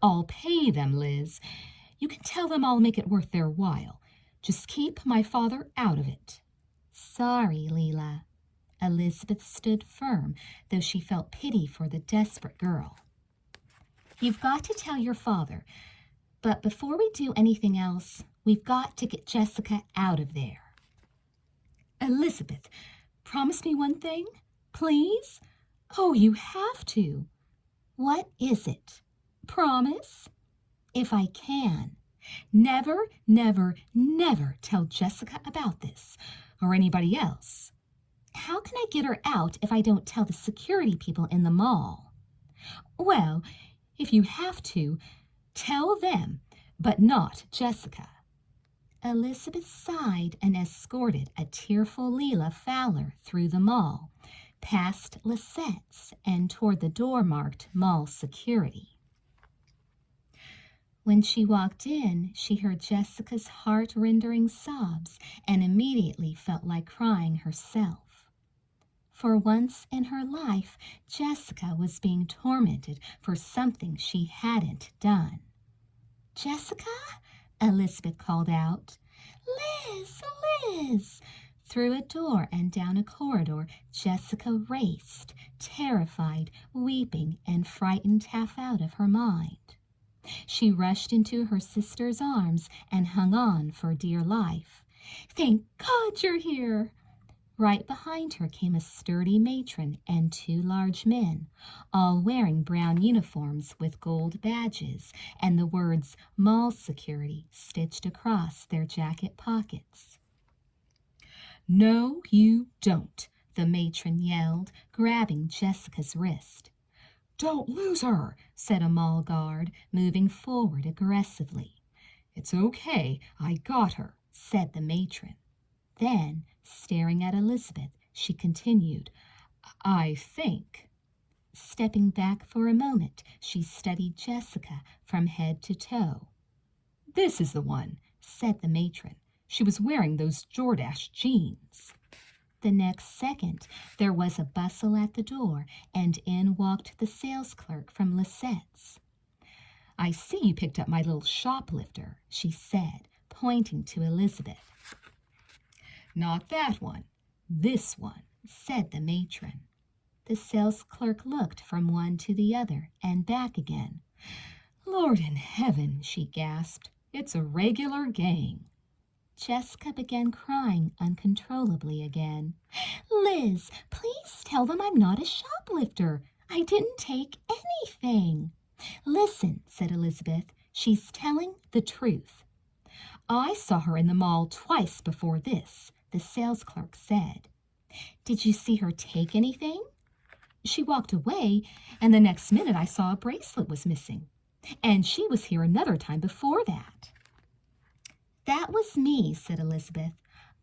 [SPEAKER 1] I'll pay them, Liz. You can tell them I'll make it worth their while. Just keep my father out of it. Sorry, Leela. Elizabeth stood firm, though she felt pity for the desperate girl. You've got to tell your father, but before we do anything else, we've got to get Jessica out of there. Elizabeth, promise me one thing, please? Oh, you have to. What is it? Promise? If I can. Never, never, never tell Jessica about this, or anybody else. How can I get her out if I don't tell the security people in the mall? Well, if you have to, tell them, but not Jessica. Elizabeth sighed and escorted a tearful Leela Fowler through the mall, past Lisette's and toward the door marked Mall Security. When she walked in, she heard Jessica's heart-rending sobs and immediately felt like crying herself. For once in her life, Jessica was being tormented for something she hadn't done. Jessica? Elizabeth called out. Liz, Liz! Through a door and down a corridor, Jessica raced, terrified, weeping, and frightened half out of her mind. She rushed into her sister's arms and hung on for dear life. Thank God you're here! Right behind her came a sturdy matron and two large men, all wearing brown uniforms with gold badges and the words Mall Security stitched across their jacket pockets. No, you don't, the matron yelled, grabbing Jessica's wrist. Don't lose her, said a mall guard, moving forward aggressively. It's okay, I got her, said the matron. Then, staring at Elizabeth, she continued, I think. Stepping back for a moment, she studied Jessica from head to toe. This is the one, said the matron. She was wearing those Jordache jeans. The next second, there was a bustle at the door, and in walked the sales clerk from Lisette's. I see you picked up my little shoplifter, she said, pointing to Elizabeth. Not that one, this one, said the matron. The sales clerk looked from one to the other and back again. Lord in heaven, she gasped, it's a regular gang. Jessica began crying uncontrollably again. Liz, please tell them I'm not a shoplifter. I didn't take anything. Listen, said Elizabeth, she's telling the truth. I saw her in the mall twice before this, the sales clerk said. Did you see her take anything? She walked away, and the next minute I saw a bracelet was missing. And she was here another time before that. That was me, said Elizabeth,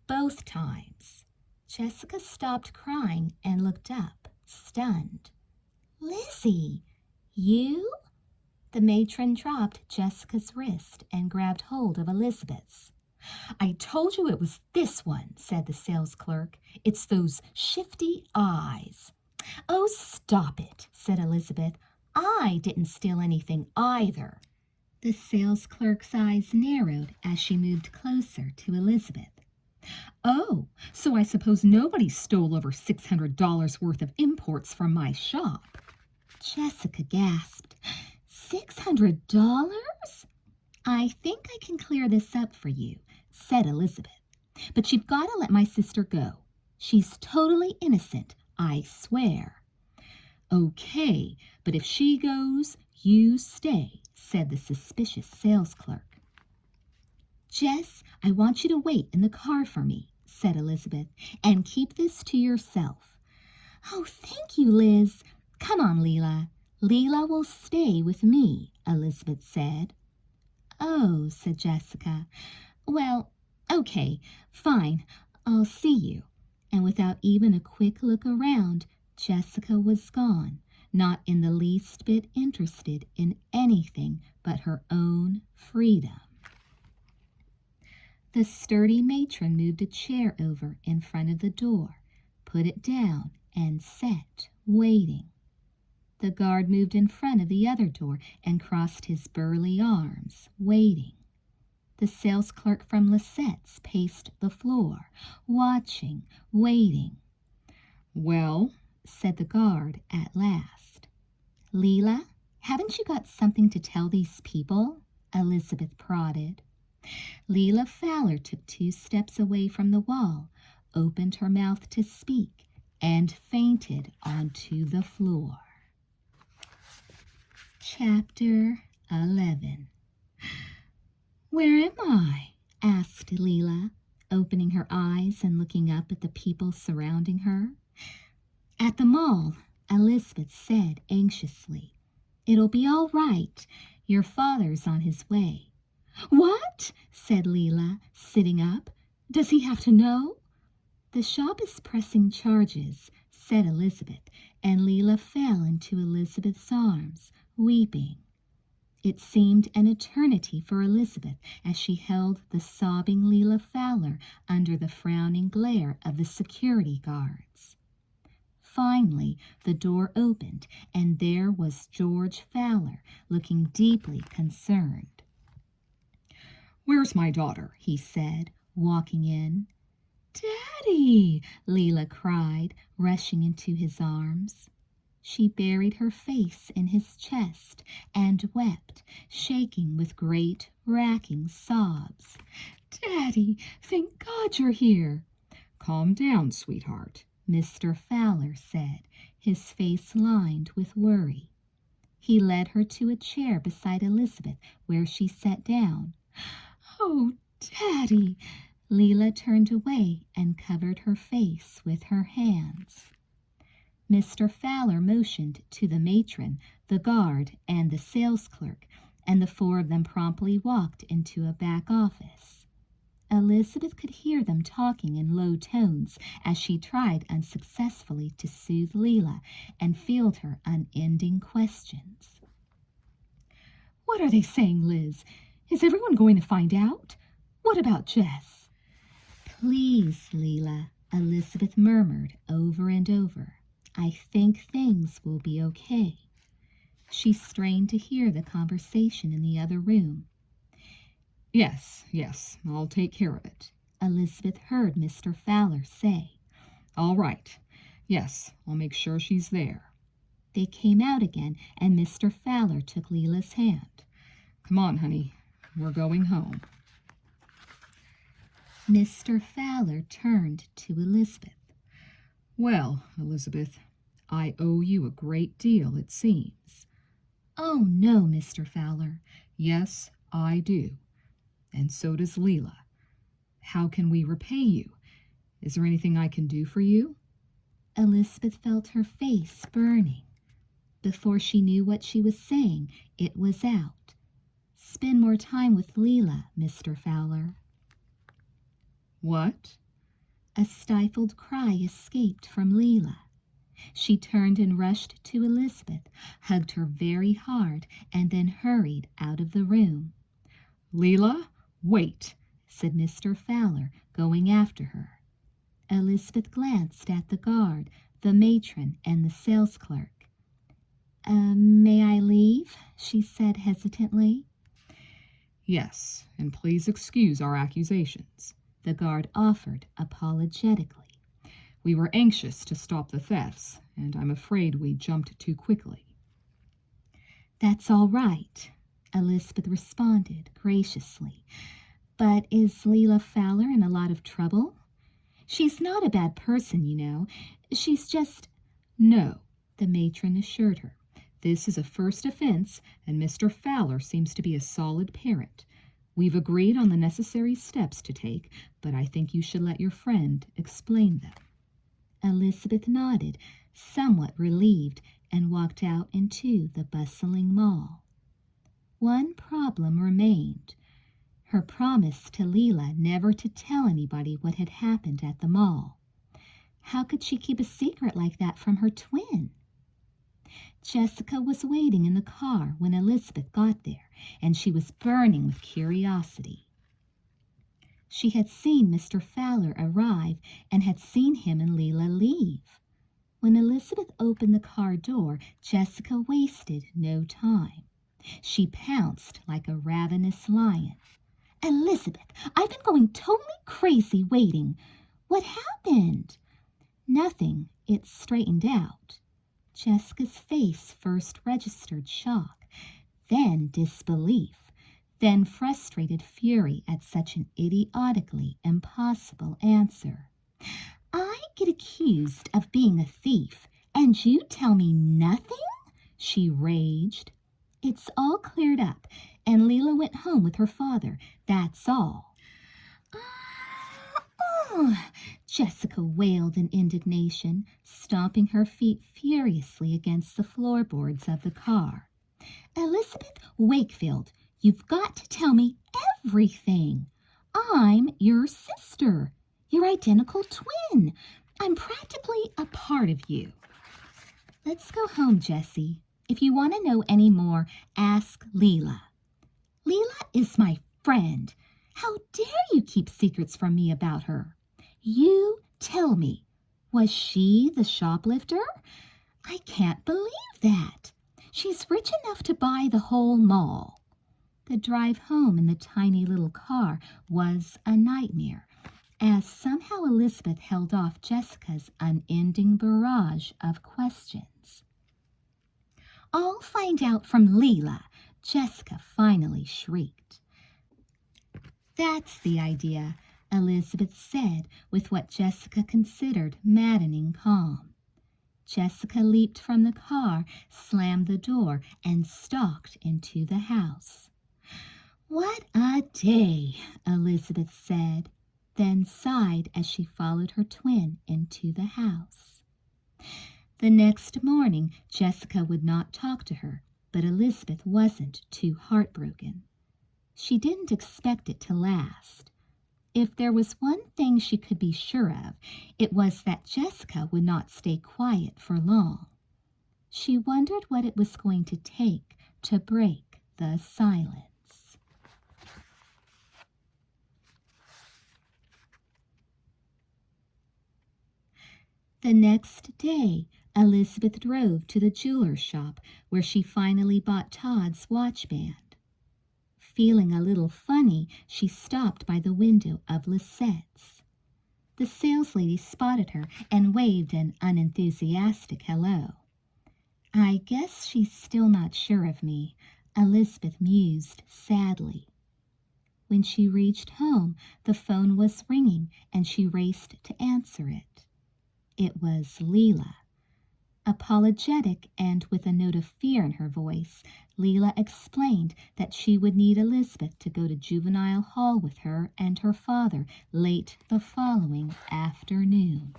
[SPEAKER 1] both times. Jessica stopped crying and looked up, stunned. Lizzie, you? The matron dropped Jessica's wrist and grabbed hold of Elizabeth's. I told you it was this one, said the sales clerk. It's those shifty eyes. Oh, stop it, said Elizabeth. I didn't steal anything either. The sales clerk's eyes narrowed as she moved closer to Elizabeth.
[SPEAKER 2] Oh, so I suppose nobody stole over $600 worth of imports from my shop.
[SPEAKER 1] Jessica gasped. $600? I think I can clear this up for you, said Elizabeth. But you've got to let my sister go. She's totally innocent, I swear.
[SPEAKER 2] Okay, but if she goes, you stay, said the suspicious sales clerk.
[SPEAKER 1] Jess, I want you to wait in the car for me, said Elizabeth, and keep this to yourself. Oh, thank you, Liz. Come on, Leela. Leela will stay with me, Elizabeth said. Oh, said Jessica. Well, okay, fine. I'll see you. And without even a quick look around, Jessica was gone, not in the least bit interested in anything but her own freedom. The sturdy matron moved a chair over in front of the door, put it down, and sat, waiting. The guard moved in front of the other door and crossed his burly arms, waiting. The sales clerk from Lisette's paced the floor, watching, waiting.
[SPEAKER 2] Well,
[SPEAKER 1] said the guard at last. Leela, haven't you got something to tell these people? Elizabeth prodded. Leela Fowler took 2 steps away from the wall, opened her mouth to speak, and fainted onto the floor. Chapter 11. Where am I? Asked Leela, opening her eyes and looking up at the people surrounding her. At the mall, Elizabeth said anxiously. It'll be all right. Your father's on his way. What? Said Leela, sitting up. Does he have to know? The shop is pressing charges, said Elizabeth, and Leela fell into Elizabeth's arms, weeping. It seemed an eternity for Elizabeth as she held the sobbing Leela Fowler under the frowning glare of the security guards. Finally, the door opened, and there was George Fowler, looking deeply concerned.
[SPEAKER 2] "Where's my daughter?" he said, walking in.
[SPEAKER 1] "Daddy!" Leela cried, rushing into his arms. She buried her face in his chest and wept, shaking with great, racking sobs. "Daddy, thank God you're here!"
[SPEAKER 2] "Calm down, sweetheart,"
[SPEAKER 1] Mr. Fowler said, his face lined with worry. He led her to a chair beside Elizabeth, where she sat down. "Oh, Daddy!" Leela turned away and covered her face with her hands. Mr. Fowler motioned to the matron, the guard, and the sales clerk, and the 4 of them promptly walked into a back office. Elizabeth could hear them talking in low tones as she tried unsuccessfully to soothe Leela and field her unending questions. "What are they saying, Liz? Is everyone going to find out? What about Jess?" "Please, Leela," Elizabeth murmured over and over. "I think things will be okay." She strained to hear the conversation in the other room.
[SPEAKER 2] Yes, I'll take care of it,"
[SPEAKER 1] Elizabeth heard Mr. Fowler say.
[SPEAKER 2] "All right. Yes, I'll make sure she's there."
[SPEAKER 1] They came out again, and Mr. Fowler took Leela's hand.
[SPEAKER 2] "Come on, honey. We're going home."
[SPEAKER 1] Mr. Fowler turned to Elizabeth.
[SPEAKER 2] "Well, Elizabeth, I owe you a great deal, it seems."
[SPEAKER 1] "Oh, no, Mr. Fowler."
[SPEAKER 2] "Yes, I do. And so does Leela. How can we repay you? Is there anything I can do for you?"
[SPEAKER 1] Elizabeth felt her face burning. Before she knew what she was saying, it was out. "Spend more time with Leela, Mr. Fowler."
[SPEAKER 2] "What?"
[SPEAKER 1] A stifled cry escaped from Leela. She turned and rushed to Elizabeth, hugged her very hard, and then hurried out of the room.
[SPEAKER 2] "Leela, wait,"
[SPEAKER 1] said Mr. Fowler, going after her. Elizabeth glanced at the guard, the matron, and the sales clerk. May I leave?" she said hesitantly.
[SPEAKER 2] "Yes, and please excuse our accusations. the guard offered apologetically. "We were anxious to stop the thefts, and I'm afraid we jumped too quickly."
[SPEAKER 1] "That's all right," Elizabeth responded graciously. "But is Leela Fowler in a lot of trouble? She's not a bad person, you know. She's just—"
[SPEAKER 2] "No," the matron assured her. "This is a first offense, and Mr. Fowler seems to be a solid parent. We've agreed on the necessary steps to take, but I think you should let your friend explain them."
[SPEAKER 1] Elizabeth nodded, somewhat relieved, and walked out into the bustling mall. One problem remained: her promise to Leela never to tell anybody what had happened at the mall. How could she keep a secret like that from her twin? Jessica was waiting in the car when Elizabeth got there, and she was burning with curiosity. She had seen Mr. Fowler arrive and had seen him and Leela leave. When Elizabeth opened the car door, Jessica wasted no time. She pounced like a ravenous lion. "Elizabeth, I've been going totally crazy waiting. What happened?" "Nothing," it straightened out. Jessica's face first registered shock, then disbelief, then frustrated fury at such an idiotically impossible answer. "I get accused of being a thief, and you tell me nothing?" she raged. "It's all cleared up, and Leela went home with her father. That's all." Jessica wailed in indignation, stomping her feet furiously against the floorboards of the car. "Elizabeth Wakefield, you've got to tell me everything. I'm your sister, your identical twin. I'm practically a part of you." "Let's go home, Jessie. If you want to know any more, ask Leela." "Leela is my friend. How dare you keep secrets from me about her? You tell me, was she the shoplifter? I can't believe that. She's rich enough to buy the whole mall." The drive home in the tiny little car was a nightmare, as somehow Elizabeth held off Jessica's unending barrage of questions. "I'll find out from Leela," Jessica finally shrieked. "That's the idea," Elizabeth said with what Jessica considered maddening calm. Jessica leaped from the car, slammed the door, and stalked into the house. "What a day," Elizabeth said, then sighed as she followed her twin into the house. The next morning, Jessica would not talk to her, but Elizabeth wasn't too heartbroken. She didn't expect it to last. If there was one thing she could be sure of, it was that Jessica would not stay quiet for long. She wondered what it was going to take to break the silence. The next day, Elizabeth drove to the jeweler's shop where she finally bought Todd's watch band. Feeling a little funny, she stopped by the window of Lisette's. The saleslady spotted her and waved an unenthusiastic hello. "I guess she's still not sure of me," Elizabeth mused sadly. When she reached home, the phone was ringing and she raced to answer it. It was Leela. Apologetic and with a note of fear in her voice, Leela explained that she would need Elizabeth to go to juvenile hall with her and her father late the following afternoon.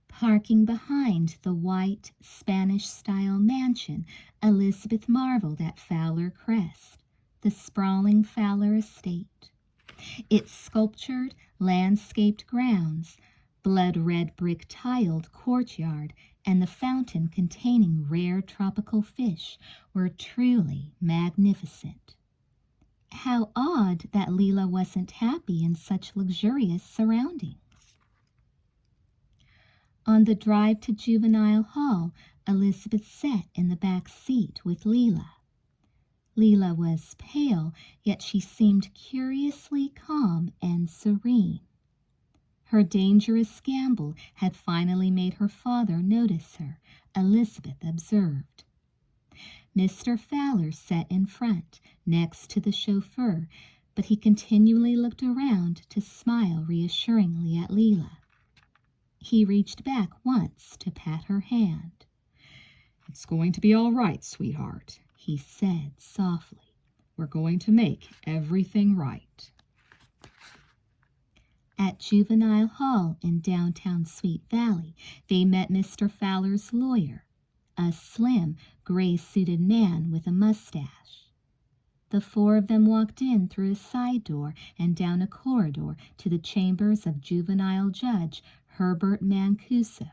[SPEAKER 1] Parking behind the white Spanish-style mansion, Elizabeth marveled at Fowler Crest, the sprawling Fowler estate. Its sculptured, landscaped grounds, blood-red brick-tiled courtyard, and the fountain containing rare tropical fish were truly magnificent. How odd that Leela wasn't happy in such luxurious surroundings. On the drive to Juvenile Hall, Elizabeth sat in the back seat with Leela. Leela was pale, yet she seemed curiously calm and serene. Her dangerous gamble had finally made her father notice her, Elizabeth observed. Mr. Fowler sat in front, next to the chauffeur, but he continually looked around to smile reassuringly at Leela. He reached back once to pat her hand.
[SPEAKER 2] "It's going to be all right, sweetheart," he said softly. "We're going to make everything right."
[SPEAKER 1] At Juvenile Hall in downtown Sweet Valley, they met Mr. Fowler's lawyer, a slim, gray-suited man with a mustache. The four of them walked in through a side door and down a corridor to the chambers of Juvenile Judge Herbert Mancuso.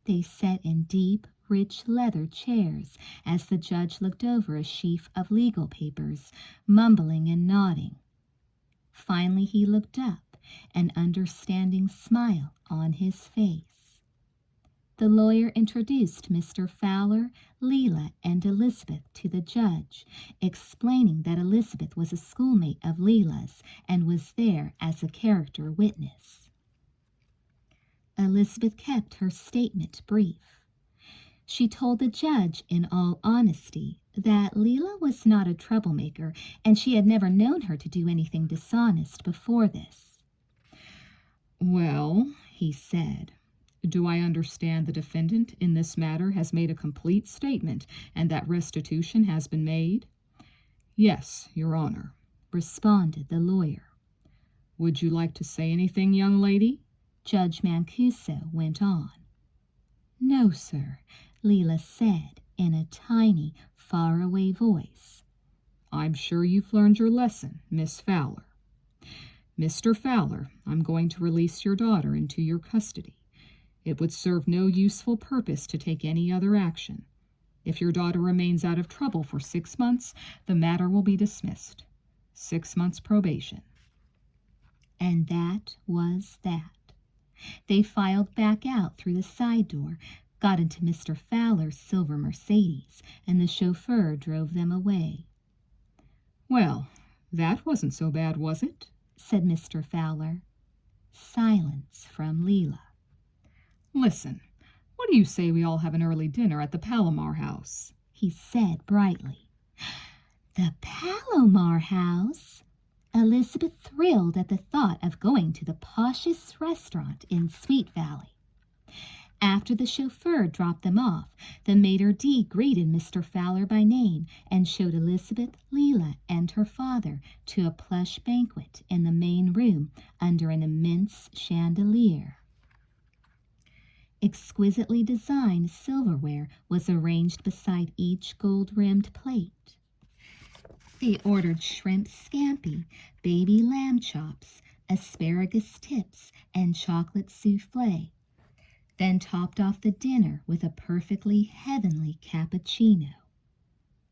[SPEAKER 1] They sat in deep, rich leather chairs as the judge looked over a sheaf of legal papers, mumbling and nodding. Finally he looked up, an understanding smile on his face. The lawyer introduced Mr. Fowler, Leela, and Elizabeth to the judge, explaining that Elizabeth was a schoolmate of Leela's and was there as a character witness. Elizabeth kept her statement brief. She told the judge in all honesty that Leela was not a troublemaker and she had never known her to do anything dishonest before this.
[SPEAKER 2] "Well," he said, "do I understand the defendant in this matter has made a complete statement and that restitution has been made?" "Yes, Your Honor," responded the lawyer. "Would you like to say anything, young lady?"
[SPEAKER 1] Judge Mancuso went on.
[SPEAKER 2] "No, sir,"
[SPEAKER 1] Leela said in a tiny, faraway voice.
[SPEAKER 2] "I'm sure you've learned your lesson, Miss Fowler. Mr. Fowler, I'm going to release your daughter into your custody. It would serve no useful purpose to take any other action. If your daughter remains out of trouble for 6 months, the matter will be dismissed. 6 months probation."
[SPEAKER 1] And that was that. They filed back out through the side door, got into Mr. Fowler's silver Mercedes, and the chauffeur drove them away.
[SPEAKER 2] "Well, that wasn't so bad, was it?"
[SPEAKER 1] said Mr. Fowler. Silence from Leela.
[SPEAKER 2] "Listen, what do you say we all have an early dinner at the Palomar House?"
[SPEAKER 1] he said brightly. The Palomar House! Elizabeth thrilled at the thought of going to the poshest restaurant in Sweet Valley. After the chauffeur dropped them off, the maitre d' greeted Mr. Fowler by name and showed Elizabeth, Leela, and her father to a plush banquet in the main room under an immense chandelier. Exquisitely designed silverware was arranged beside each gold-rimmed plate. They ordered shrimp scampi, baby lamb chops, asparagus tips, and chocolate souffle, then topped off the dinner with a perfectly heavenly cappuccino.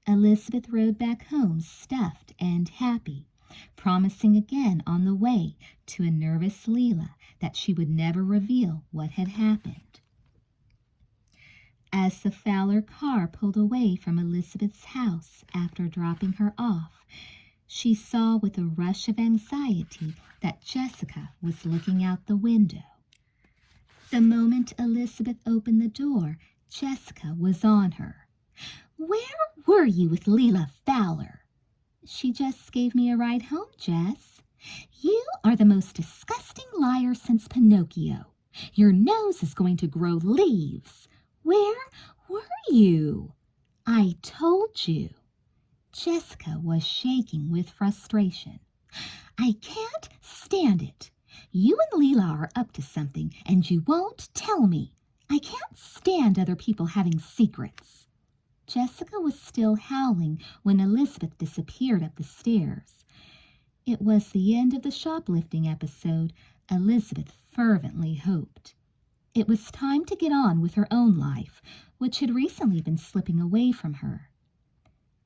[SPEAKER 1] Elizabeth rode back home stuffed and happy, promising again on the way to a nervous Leela that she would never reveal what had happened. As the Fowler car pulled away from Elizabeth's house after dropping her off, she saw with a rush of anxiety that Jessica was looking out the window. The moment Elizabeth opened the door, Jessica was on her. "Where were you with Leela Fowler?" "She just gave me a ride home, Jess." "You are the most disgusting liar since Pinocchio. Your nose is going to grow leaves. Where were you?" "I told you." Jessica was shaking with frustration. "I can't stand it. You and Leela are up to something, and you won't tell me. I can't stand other people having secrets." Jessica was still howling when Elizabeth disappeared up the stairs. It was the end of the shoplifting episode, Elizabeth fervently hoped. It was time to get on with her own life, which had recently been slipping away from her.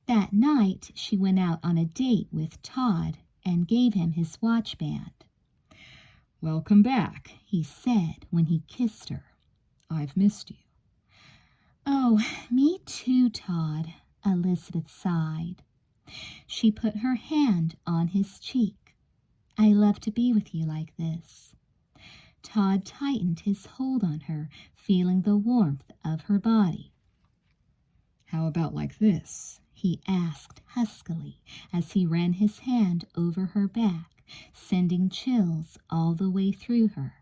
[SPEAKER 1] That night she went out on a date with Todd and gave him his watch band.
[SPEAKER 2] "Welcome back,"
[SPEAKER 1] he said when he kissed her.
[SPEAKER 2] "I've missed you."
[SPEAKER 1] "Oh, me too, Todd," Elizabeth sighed. She put her hand on his cheek. I love to be with you like this. Todd tightened his hold on her, feeling the warmth of her body.
[SPEAKER 2] How about like this?
[SPEAKER 1] He asked huskily as he ran his hand over her back, sending chills all the way through her.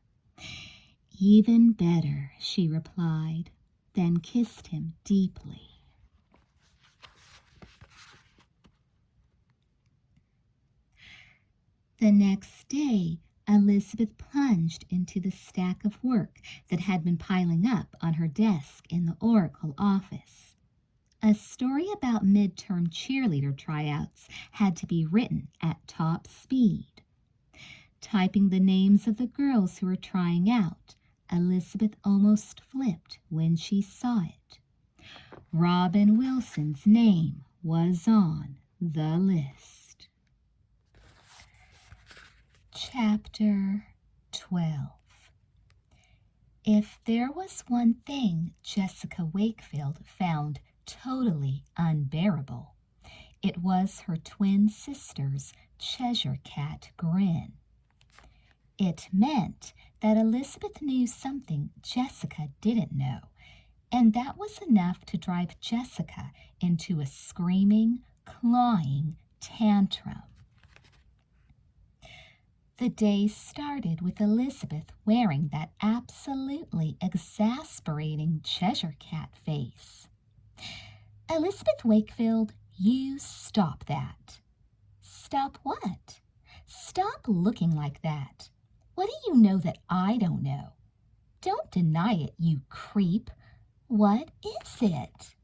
[SPEAKER 1] Even better, she replied, then kissed him deeply. The next day, Elizabeth plunged into the stack of work that had been piling up on her desk in the Oracle office. A story about midterm cheerleader tryouts had to be written at top speed. Typing the names of the girls who were trying out, Elizabeth almost flipped when she saw it. Robin Wilson's name was on the list. Chapter 12. If there was one thing Jessica Wakefield found totally unbearable, it was her twin sister's Cheshire Cat grin. It meant that Elizabeth knew something Jessica didn't know, and that was enough to drive Jessica into a screaming, clawing tantrum. The day started with Elizabeth wearing that absolutely exasperating Cheshire Cat face. Elizabeth Wakefield, you stop that. Stop what? Stop looking like that. What do you know that I don't know? Don't deny it, you creep. What is it?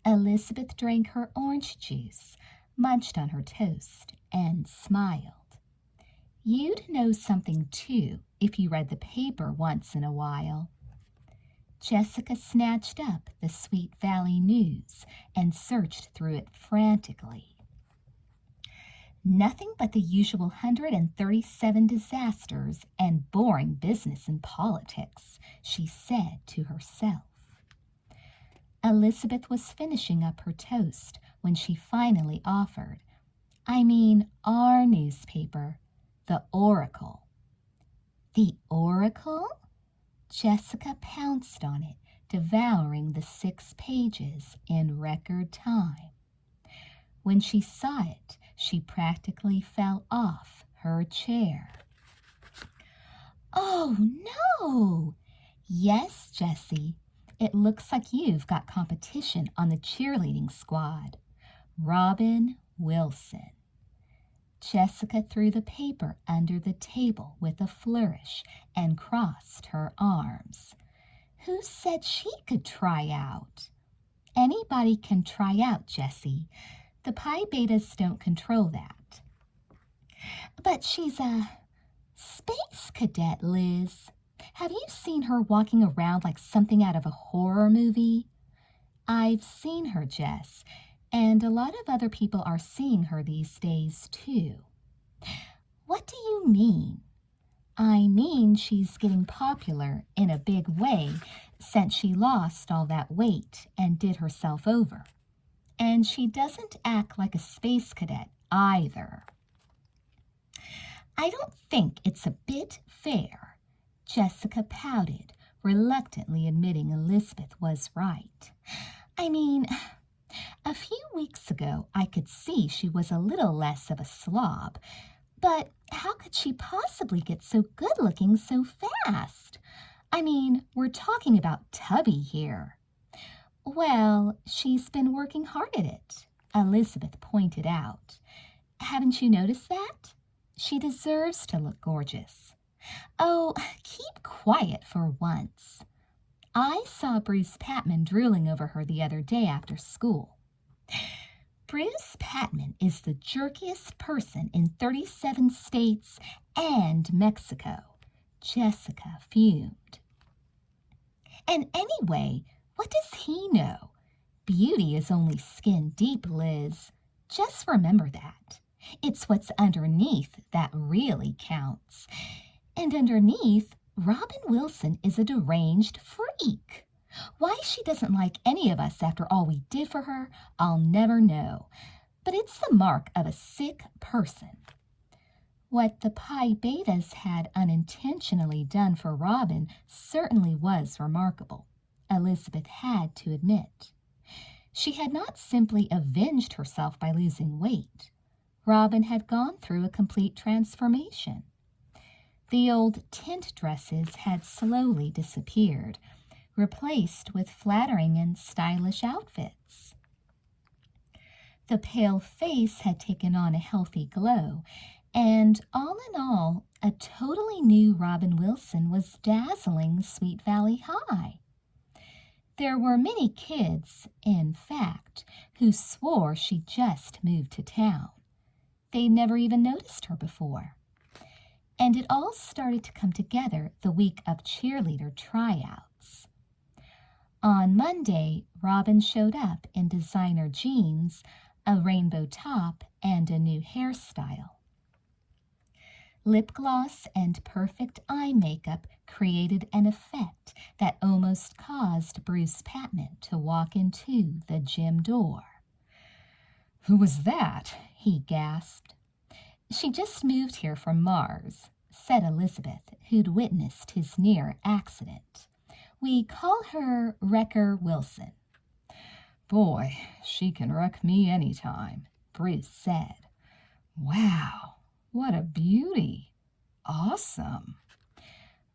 [SPEAKER 1] Elizabeth drank her orange juice, munched on her toast, and smiled. You'd know something, too, if you read the paper once in a while. Jessica snatched up the Sweet Valley News and searched through it frantically. Nothing but the usual 137 disasters and boring business and politics, she said to herself. Elizabeth was finishing up her toast when she finally offered, our newspaper, the Oracle. The Oracle? Jessica pounced on it, devouring the 6 pages in record time. When she saw it, she practically fell off her chair. Oh, no! Yes, Jessie, it looks like you've got competition on the cheerleading squad. Robin Wilson. Jessica threw the paper under the table with a flourish and crossed her arms. Who said she could try out? Anybody can try out, Jessie. The Pi Betas don't control that. But she's a space cadet, Liz. Have you seen her walking around like something out of a horror movie? I've seen her, Jess, and a lot of other people are seeing her these days, too. What do you mean? I mean she's getting popular in a big way since she lost all that weight and did herself over. And she doesn't act like a space cadet either. I don't think it's a bit fair. Jessica pouted, reluctantly admitting Elizabeth was right. A few weeks ago I could see she was a little less of a slob, but how could she possibly get so good-looking so fast? We're talking about Tubby here. Well, she's been working hard at it, Elizabeth pointed out. Haven't you noticed that? She deserves to look gorgeous. Oh, keep quiet for once. I saw Bruce Patman drooling over her the other day after school. Bruce Patman is the jerkiest person in 37 states and Mexico, Jessica fumed. And anyway, what does he know? Beauty is only skin deep, Liz. Just remember that. It's what's underneath that really counts. And underneath, Robin Wilson is a deranged freak. Why she doesn't like any of us after all we did for her, I'll never know. but it's the mark of a sick person. What the Pi Betas had unintentionally done for Robin certainly was remarkable, Elizabeth had to admit. She had not simply avenged herself by losing weight. Robin had gone through a complete transformation. The old tint dresses had slowly disappeared, replaced with flattering and stylish outfits. The pale face had taken on a healthy glow, and all in all, a totally new Robin Wilson was dazzling Sweet Valley High. There were many kids, in fact, who swore she just moved to town. They'd never even noticed her before. And it all started to come together the week of cheerleader tryouts. On Monday, Robin showed up in designer jeans, a rainbow top, and a new hairstyle. Lip gloss and perfect eye makeup created an effect that almost caused Bruce Patman to walk into the gym door.
[SPEAKER 2] "Who was that?"
[SPEAKER 1] he gasped. "She just moved here from Mars," said Elizabeth, who'd witnessed his near accident. "We call her Wrecker Wilson."
[SPEAKER 2] "Boy, she can wreck me any time,"
[SPEAKER 1] Bruce said.
[SPEAKER 2] "Wow, what a beauty! Awesome!"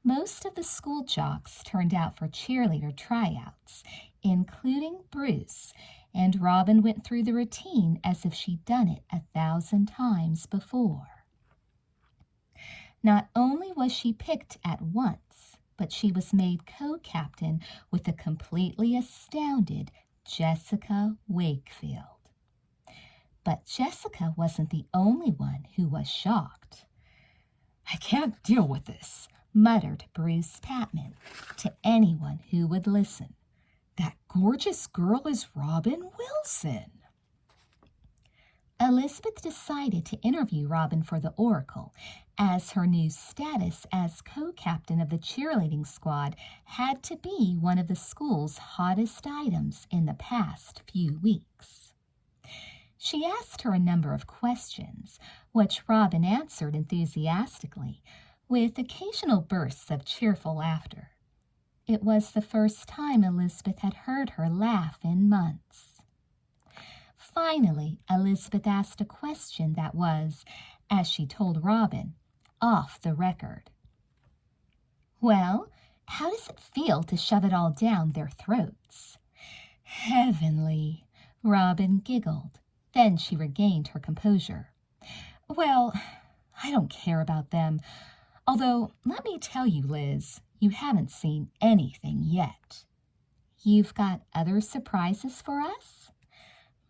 [SPEAKER 1] Most of the school jocks turned out for cheerleader tryouts, including Bruce, and Robin went through the routine as if she'd done it 1,000 times before. Not only was she picked at once, but she was made co-captain with the completely astounded Jessica Wakefield. But Jessica wasn't the only one who was shocked.
[SPEAKER 2] "I can't deal with this,"
[SPEAKER 1] muttered Bruce Patman to anyone who would listen.
[SPEAKER 2] "That gorgeous girl is Robin Wilson."
[SPEAKER 1] Elizabeth decided to interview Robin for the Oracle, as her new status as co-captain of the cheerleading squad had to be one of the school's hottest items in the past few weeks. She asked her a number of questions, which Robin answered enthusiastically, with occasional bursts of cheerful laughter. It was the first time Elizabeth had heard her laugh in months. Finally, Elizabeth asked a question that was, as she told Robin, off the record. "Well, how does it feel to shove it all down their throats?" "Heavenly," Robin giggled. Then she regained her composure. "Well, I don't care about them. Although, let me tell you, Liz, you haven't seen anything yet." "You've got other surprises for us?"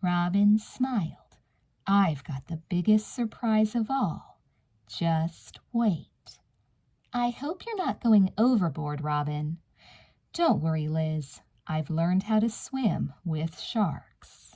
[SPEAKER 1] Robin smiled. "I've got the biggest surprise of all. Just wait." "I hope you're not going overboard, Robin." "Don't worry, Liz. I've learned how to swim with sharks."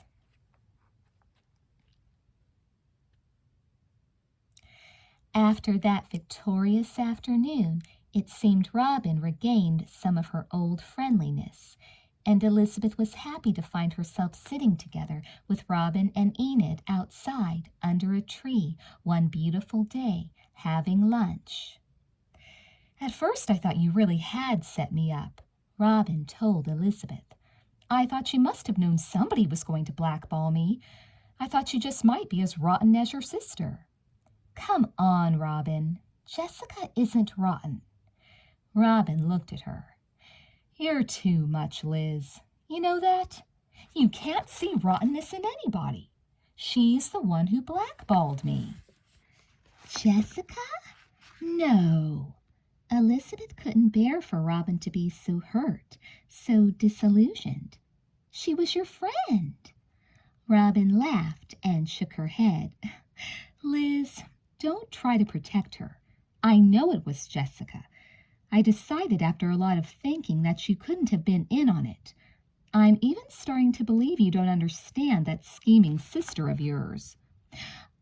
[SPEAKER 1] After that victorious afternoon, it seemed Robin regained some of her old friendliness, and Elizabeth was happy to find herself sitting together with Robin and Enid outside under a tree one beautiful day, having lunch. "At first I thought you really had set me up," Robin told Elizabeth. "I thought you must have known somebody was going to blackball me. I thought you just might be as rotten as your sister." "Come on, Robin. Jessica isn't rotten." Robin looked at her. "You're too much, Liz. You know that? You can't see rottenness in anybody. She's the one who blackballed me." "Jessica? No." Elizabeth couldn't bear for Robin to be so hurt, so disillusioned. "She was your friend." Robin laughed and shook her head. "Liz, don't try to protect her. I know it was Jessica. I decided after a lot of thinking that she couldn't have been in on it. I'm even starting to believe you don't understand that scheming sister of yours."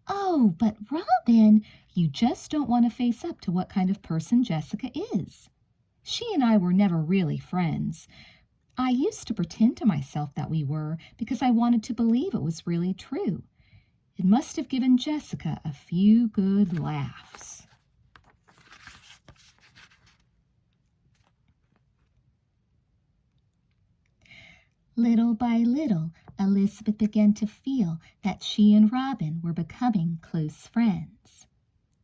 [SPEAKER 1] "Oh, but Robin, you just don't want to face up to what kind of person Jessica is. She and I were never really friends. I used to pretend to myself that we were because I wanted to believe it was really true.
[SPEAKER 2] It must have given Jessica a few good laughs.
[SPEAKER 1] Little by little, Elizabeth began to feel that she and Robin were becoming close friends.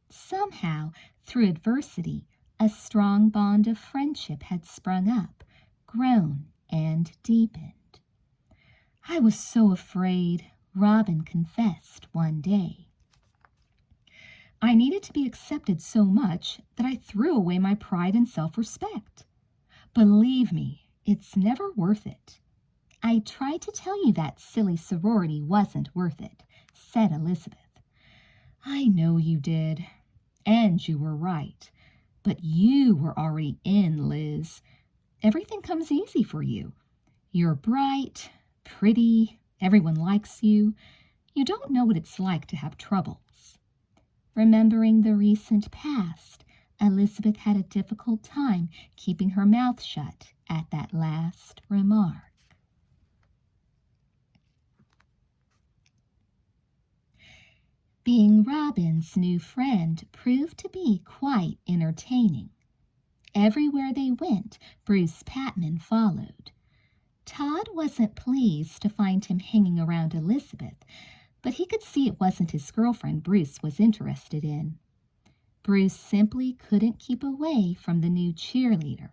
[SPEAKER 1] Somehow, through adversity, a strong bond of friendship had sprung up, grown, and deepened. "I was so afraid," Robin confessed one day.
[SPEAKER 2] "I needed to be accepted so much that I threw away my pride and self-respect. Believe me, it's never worth it."
[SPEAKER 1] "I tried to tell you that silly sorority wasn't worth it," said Elizabeth.
[SPEAKER 2] "I know you did, and you were right. But you were already in, Liz. Everything comes easy for you. You're bright, pretty, everyone likes you. You don't know what it's like to have troubles."
[SPEAKER 1] Remembering the recent past, Elizabeth had a difficult time keeping her mouth shut at that last remark. Being Robin's new friend proved to be quite entertaining. Everywhere they went, Bruce Patman followed. Todd wasn't pleased to find him hanging around Elizabeth, but he could see it wasn't his girlfriend Bruce was interested in. Bruce simply couldn't keep away from the new cheerleader.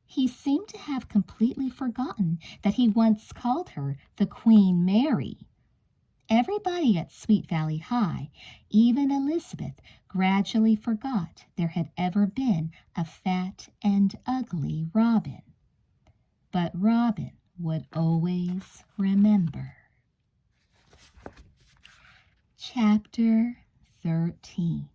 [SPEAKER 1] He seemed to have completely forgotten that he once called her the Queen Mary. Everybody at Sweet Valley High, even Elizabeth, gradually forgot there had ever been a fat and ugly Robin. But Robin would always remember. Chapter 13.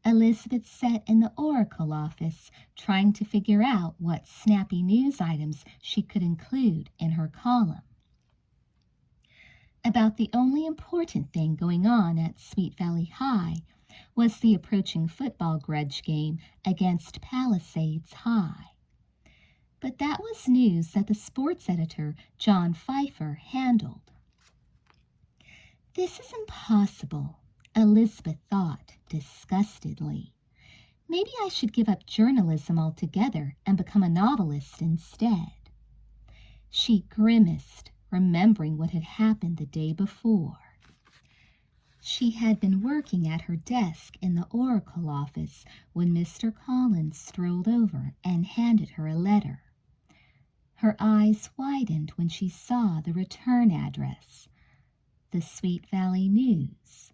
[SPEAKER 1] Elizabeth sat in the Oracle office trying to figure out what snappy news items she could include in her column. About the only important thing going on at Sweet Valley High was the approaching football grudge game against Palisades High. But that was news that the sports editor, John Pfeiffer, handled. "This is impossible," Elizabeth thought disgustedly. "Maybe I should give up journalism altogether and become a novelist instead." She grimaced, remembering what had happened the day before. She had been working at her desk in the Oracle office when Mr. Collins strolled over and handed her a letter. Her eyes widened when she saw the return address, the Sweet Valley News.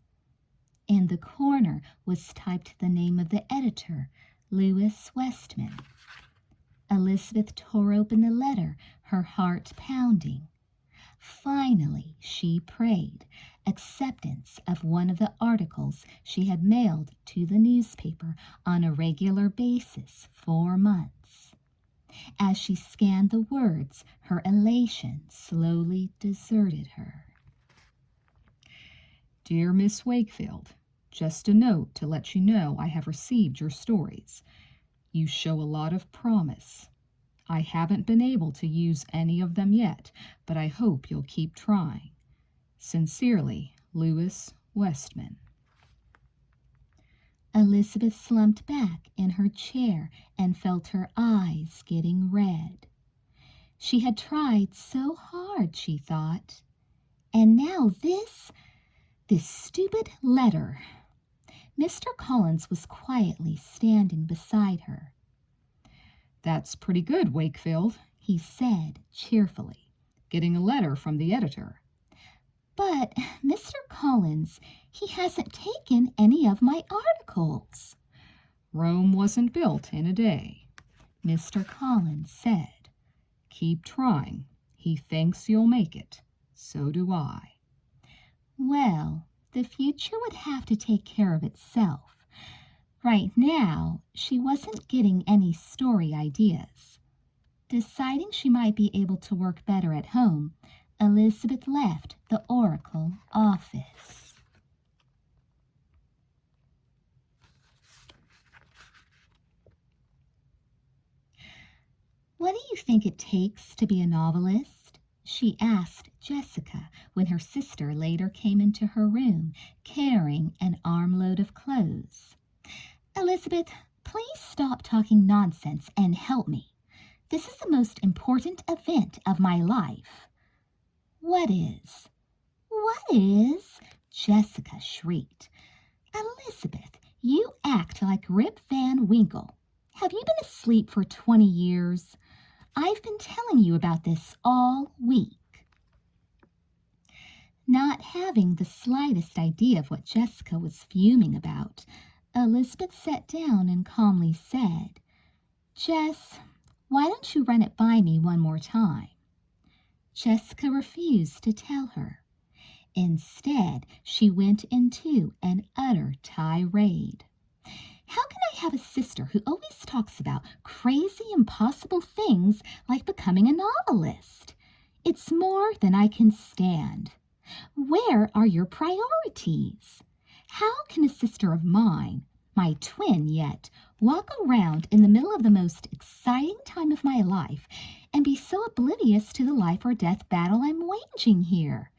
[SPEAKER 1] In the corner was typed the name of the editor, Lewis Westman. Elizabeth tore open the letter, her heart pounding. Finally, she prayed, acceptance of one of the articles she had mailed to the newspaper on a regular basis for months. As she scanned the words, her elation slowly deserted her.
[SPEAKER 2] "Dear Miss Wakefield, just a note to let you know I have received your stories. You show a lot of promise. I haven't been able to use any of them yet, but I hope you'll keep trying. Sincerely, Lewis Westman."
[SPEAKER 1] Elizabeth slumped back in her chair and felt her eyes getting red. She had tried so hard, she thought. And now this stupid letter. Mr. Collins was quietly standing beside her.
[SPEAKER 2] "That's pretty good, Wakefield,"
[SPEAKER 1] he said cheerfully.
[SPEAKER 2] "Getting a letter from the editor."
[SPEAKER 1] "But, Mr. Collins, he hasn't taken any of my articles."
[SPEAKER 2] "Rome wasn't built in a day,"
[SPEAKER 1] Mr. Collins said.
[SPEAKER 2] "Keep trying. He thinks you'll make it. So do I."
[SPEAKER 1] Well, the future would have to take care of itself. Right now, she wasn't getting any story ideas. Deciding she might be able to work better at home, Elizabeth left the Oracle office. What do you think it takes to be a novelist? she asked Jessica when her sister later came into her room carrying an armload of clothes. Elizabeth, please stop talking nonsense and help me. This is the most important event of my life. What is? What is? Jessica shrieked. Elizabeth, you act like Rip Van Winkle. Have you been asleep for 20 years? I've been telling you about this all week. Not having the slightest idea of what Jessica was fuming about, Elizabeth sat down and calmly said, Jess, why don't you run it by me one more time? Jessica refused to tell her. Instead, she went into an utter tirade. How can I have a sister who always talks about crazy, impossible things like becoming a novelist? It's more than I can stand. Where are your priorities? How can a sister of mine, my twin yet, walk around in the middle of the most exciting time of my life and be so oblivious to the life or death battle I'm waging here?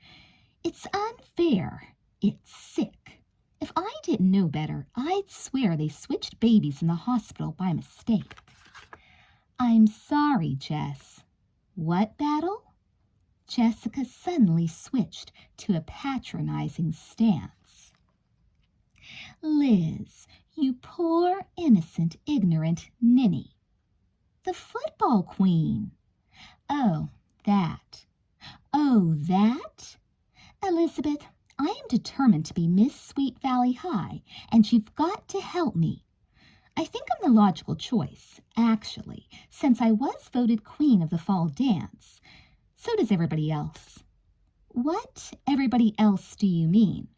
[SPEAKER 1] It's unfair. It's sick. If I didn't know better, I'd swear they switched babies in the hospital by mistake. I'm sorry, Jess. What battle? Jessica suddenly switched to a patronizing stance. Liz, you poor, innocent, ignorant ninny. The football queen. Oh, that. Oh, that? Elizabeth, I am determined to be Miss Sweet Valley High, and you've got to help me. I think I'm the logical choice, actually, since I was voted queen of the fall dance. So does everybody else. What everybody else do you mean?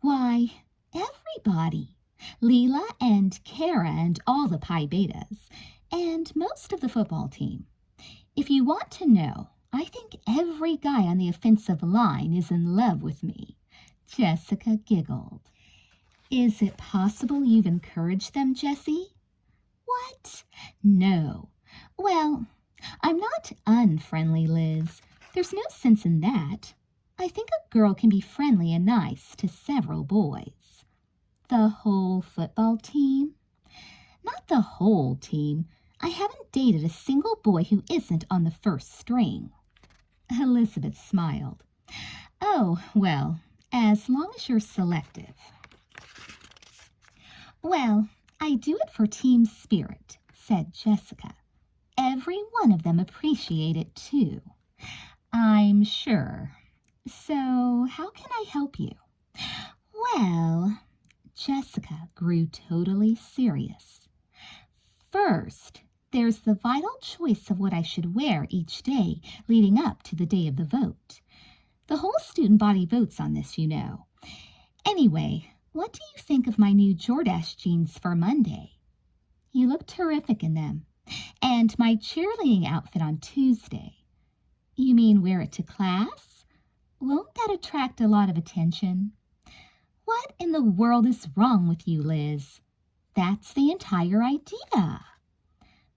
[SPEAKER 1] Why, everybody. Leela and Kara and all the Pi Betas, and most of the football team. If you want to know, I think every guy on the offensive line is in love with me. Jessica giggled. Is it possible you've encouraged them, Jessie? What? No. Well, I'm not unfriendly, Liz. There's no sense in that. I think a girl can be friendly and nice to several boys. The whole football team? Not the whole team. I haven't dated a single boy who isn't on the first string. Elizabeth smiled. Oh, well, as long as you're selective. Well, I do it for team spirit, said Jessica. Every one of them appreciate it, too. I'm sure. So, how can I help you? Well, Jessica grew totally serious. First, there's the vital choice of what I should wear each day leading up to the day of the vote. The whole student body votes on this, you know. Anyway, what do you think of my new Jordache jeans for Monday? You look terrific in them. And my cheerleading outfit on Tuesday. You mean wear it to class? Won't that attract a lot of attention? What in the world is wrong with you, Liz? That's the entire idea.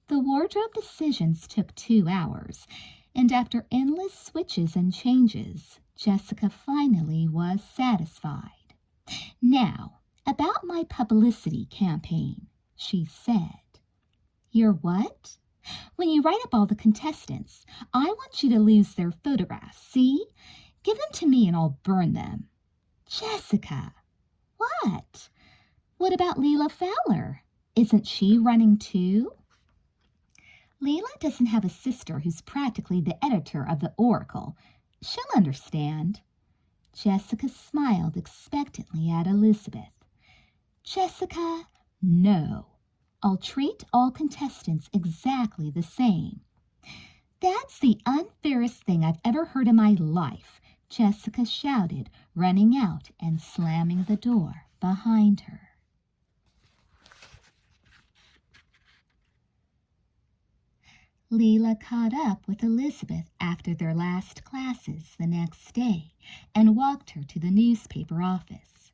[SPEAKER 1] The wardrobe decisions took 2 hours, and after endless switches and changes, Jessica finally was satisfied. Now, about my publicity campaign, she said. Your what? When you write up all the contestants, I want you to lose their photographs, see? Give them to me and I'll burn them. Jessica, what? What about Leela Fowler? Isn't she running too? Leela doesn't have a sister who's practically the editor of the Oracle. She'll understand. Jessica smiled expectantly at Elizabeth. Jessica, no. I'll treat all contestants exactly the same. That's the unfairest thing I've ever heard in my life, Jessica shouted, running out and slamming the door behind her. Leela caught up with Elizabeth after their last classes the next day and walked her to the newspaper office.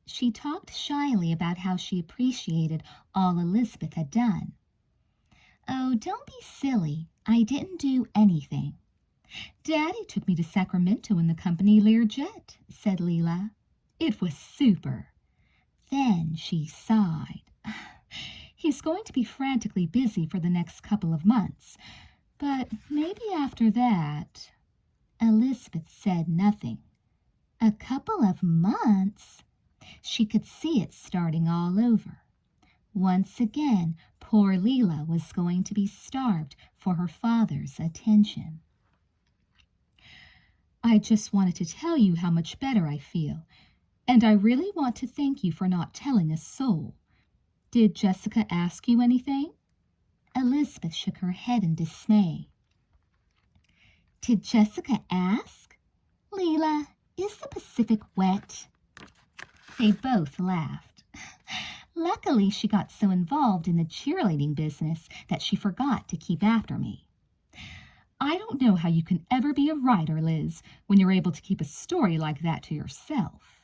[SPEAKER 1] She talked shyly about how she appreciated all Elizabeth had done. Oh, don't be silly. I didn't do anything.
[SPEAKER 2] Daddy took me to Sacramento in the company Learjet, said Leela. It was super. Then she sighed. He's going to be frantically busy for the next couple of months, but maybe after that. Elizabeth said nothing. A couple of months? She could see it starting all over. Once again, poor Leela was going to be starved for her father's attention. I just wanted to tell you how much better I feel, and I really want to thank you for not telling a soul. Did Jessica ask you anything? Elizabeth shook her head in dismay. Did Jessica ask? Leela, is the Pacific wet? They both laughed. Luckily, she got so involved in the cheerleading business that she forgot to keep after me. I don't know how you can ever be a writer, Liz, when you're able to keep a story like that to yourself.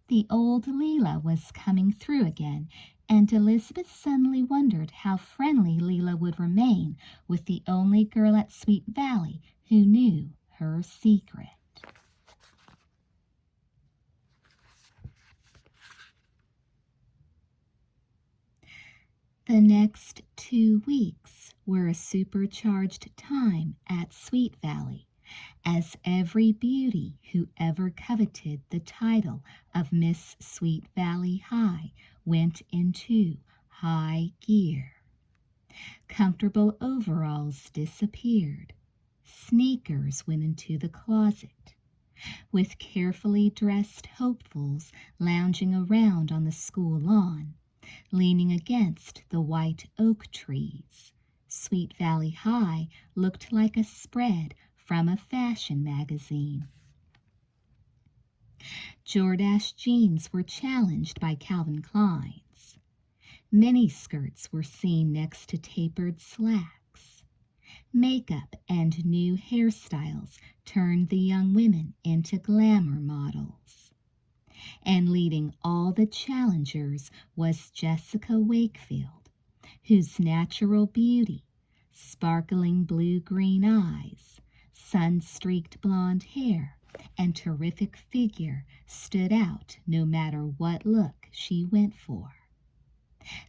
[SPEAKER 2] The old Leela was coming through again, and Elizabeth suddenly wondered how friendly Leela would remain with the only girl at Sweet Valley who knew her secret. The next 2 weeks were a supercharged time at Sweet Valley, as every beauty who ever coveted the title of Miss Sweet Valley High went into high gear. Comfortable overalls disappeared. Sneakers went into the closet. With carefully dressed hopefuls lounging around on the school lawn, leaning against the white oak trees, Sweet Valley High looked like a spread from a fashion magazine. Jordache jeans were challenged by Calvin Klein's. Miniskirts were seen next to tapered slacks. Makeup and new hairstyles turned the young women into glamour models. And leading all the challengers was Jessica Wakefield, whose natural beauty, sparkling blue-green eyes, sun-streaked blonde hair, and terrific figure stood out no matter what look she went for.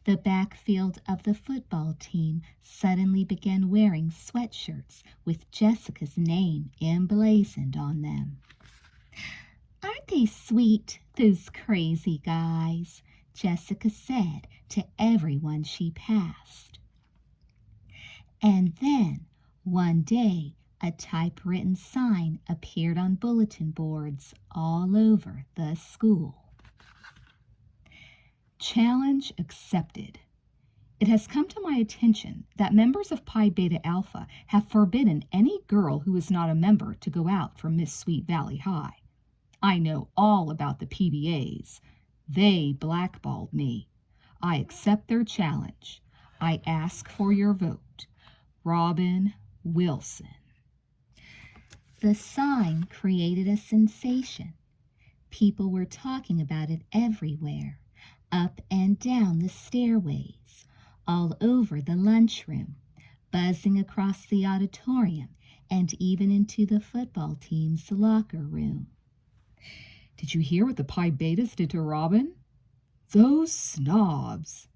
[SPEAKER 2] The backfield of the football team suddenly began wearing sweatshirts with Jessica's name emblazoned on them. Aren't they sweet, those crazy guys? Jessica said to everyone she passed. And then, one day, a typewritten sign appeared on bulletin boards all over the school. Challenge accepted. It has come to my attention that members of Pi Beta Alpha have forbidden any girl who is not a member to go out for Miss Sweet Valley High. I know all about the PBAs. They blackballed me. I accept their challenge. I ask for your vote. Robin Wilson. The sign created a sensation. People were talking about it everywhere, up and down the stairways, all over the lunchroom, buzzing across the auditorium, and even into the football team's locker room. Did you hear what the Pi Betas did to Robin? Those snobs.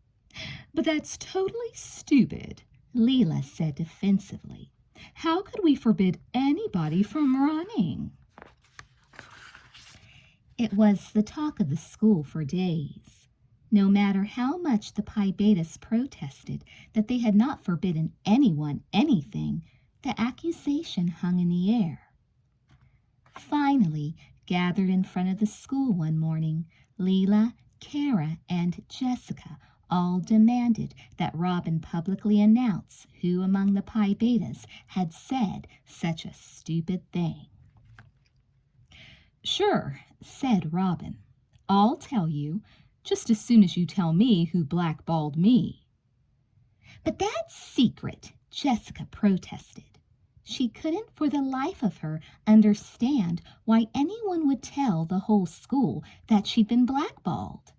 [SPEAKER 2] But that's totally stupid, Leela said defensively. How could we forbid anybody from running? It was the talk of the school for days. No matter how much the Pi Betas protested that they had not forbidden anyone anything, the accusation hung in the air. Finally, gathered in front of the school one morning, Leela, Kara, and Jessica all demanded that Robin publicly announce who among the Pi Betas had said such a stupid thing. Sure, said Robin. I'll tell you, just as soon as you tell me who blackballed me. But that's secret, Jessica protested. She couldn't for the life of her understand why anyone would tell the whole school that she'd been blackballed.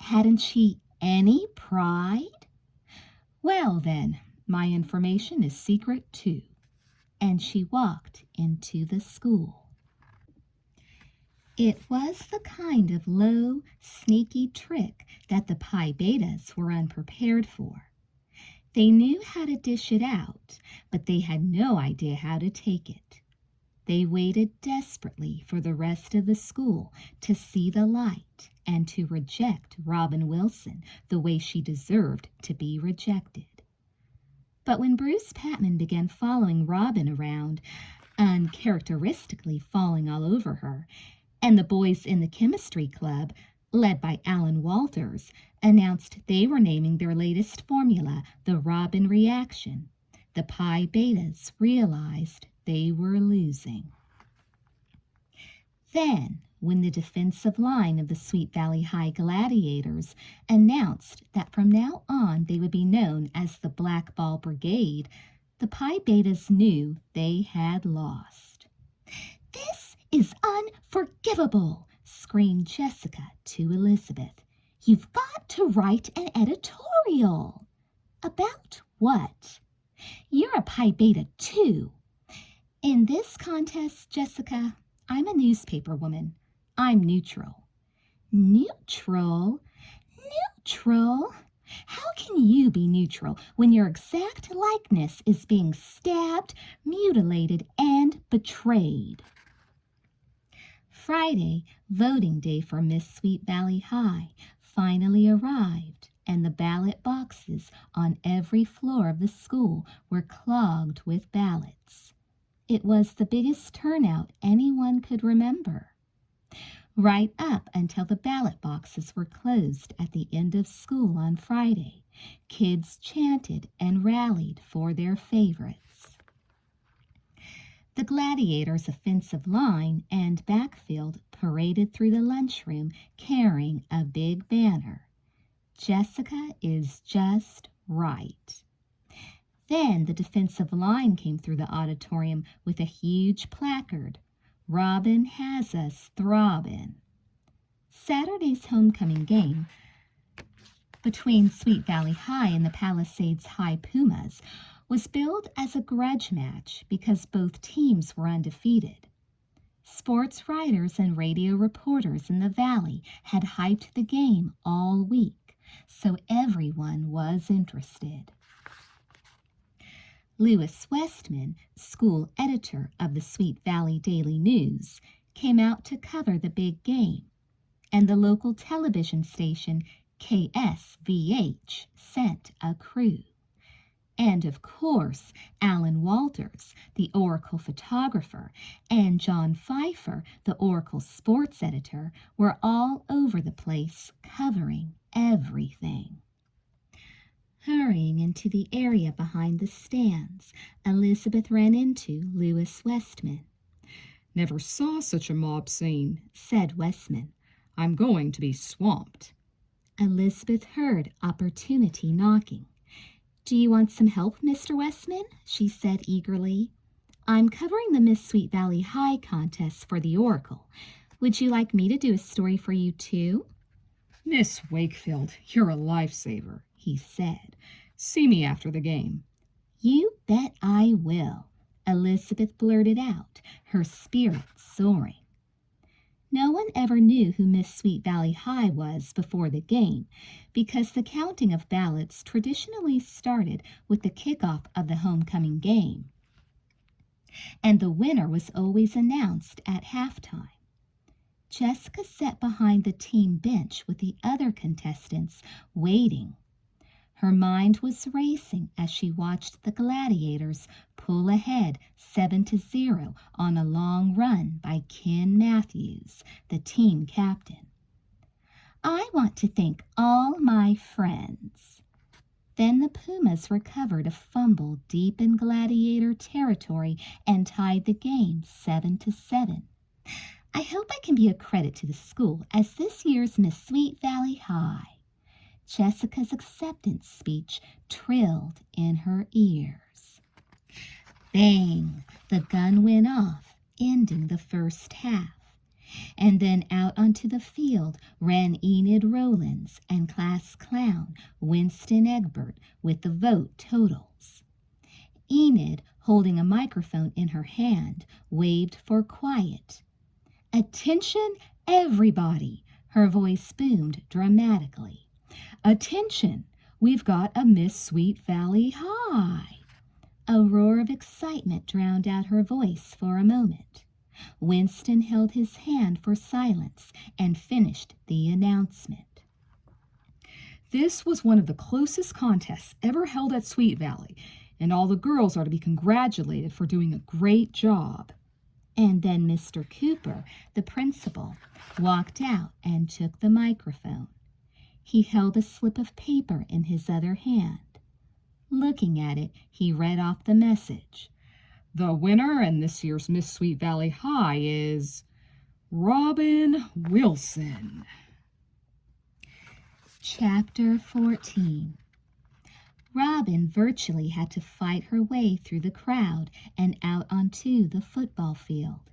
[SPEAKER 2] Hadn't she any pride? Well then, my information is secret too.
[SPEAKER 1] and she walked into the school. It was the kind of low, sneaky trick that the Pi Betas were unprepared for. They knew how to dish it out, but they had no idea how to take it. They waited desperately for the rest of the school to see the light and to reject Robin Wilson the way she deserved to be rejected. But when Bruce Patman began following Robin around, uncharacteristically falling all over her, and the boys in the chemistry club, led by Alan Walters, announced they were naming their latest formula the Robin reaction, the Pi Betas realized they were losing. Then, when the defensive line of the Sweet Valley High Gladiators announced that from now on they would be known as the Black Ball Brigade, the Pi Betas knew they had lost. "This is unforgivable," screamed Jessica to Elizabeth. "You've got to write an editorial." "About what?" "You're a Pi Beta too." "In this contest, Jessica, I'm a newspaper woman. I'm neutral." "Neutral? Neutral? How can you be neutral when your exact likeness is being stabbed, mutilated, and betrayed?" Friday, voting day for Miss Sweet Valley High, finally arrived, and the ballot boxes on every floor of the school were clogged with ballots. It was the biggest turnout anyone could remember. Right up until the ballot boxes were closed at the end of school on Friday, kids chanted and rallied for their favorites. The Gladiators' offensive line and backfield paraded through the lunchroom carrying a big banner. "Jessica is just right." Then the defensive line came through the auditorium with a huge placard, "Robin has us throbbin'." Saturday's homecoming game between Sweet Valley High and the Palisades High Pumas was billed as a grudge match because both teams were undefeated. Sports writers and radio reporters in the valley had hyped the game all week, so everyone was interested. Lewis Westman, school editor of the Sweet Valley Daily News, came out to cover the big game, and the local television station KSVH sent a crew. And of course, Alan Walters, the Oracle photographer, and John Pfeiffer, the Oracle sports editor, were all over the place covering everything. Hurrying into the area behind the stands, Elizabeth ran into Lewis Westman.
[SPEAKER 2] "Never saw such a mob scene," said Westman. "I'm going to be swamped."
[SPEAKER 1] Elizabeth heard opportunity knocking. "Do you want some help, Mr. Westman?" she said eagerly. "I'm covering the Miss Sweet Valley High contest for the Oracle. Would you like me to do a story for you, too?"
[SPEAKER 2] "Miss Wakefield, you're a lifesaver," he said. "See me after the game."
[SPEAKER 1] "You bet I will," Elizabeth blurted out, her spirits soaring. No one ever knew who Miss Sweet Valley High was before the game, because the counting of ballots traditionally started with the kickoff of the homecoming game, and the winner was always announced at halftime. Jessica sat behind the team bench with the other contestants, waiting. Her mind was racing as she watched the Gladiators pull ahead 7-0 on a long run by Ken Matthews, the team captain. "I want to thank all my friends." Then the Pumas recovered a fumble deep in Gladiator territory and tied the game 7-7. "I hope I can be a credit to the school as this year's Miss Sweet Valley High." Jessica's acceptance speech trilled in her ears. Bang! The gun went off, ending the first half. And then out onto the field ran Enid Rowlands and class clown Winston Egbert with the vote totals. Enid,
[SPEAKER 2] holding a microphone in her hand, waved for quiet. "Attention, everybody!" Her voice boomed dramatically. "Attention! We've got a Miss Sweet Valley High!" A roar of excitement drowned out her voice for a moment. Winston held his hand for silence and finished the announcement. "This was one of the closest contests ever held at Sweet Valley, and all the girls are to be congratulated for doing a great job." And then Mr. Cooper, the principal, walked out and took the microphone. He held a slip of paper in his other hand. Looking at it, he read off the message. "The winner in this year's Miss Sweet Valley High is Robin Wilson." Chapter 14. Robin virtually had to fight her way through the crowd and out onto the football field.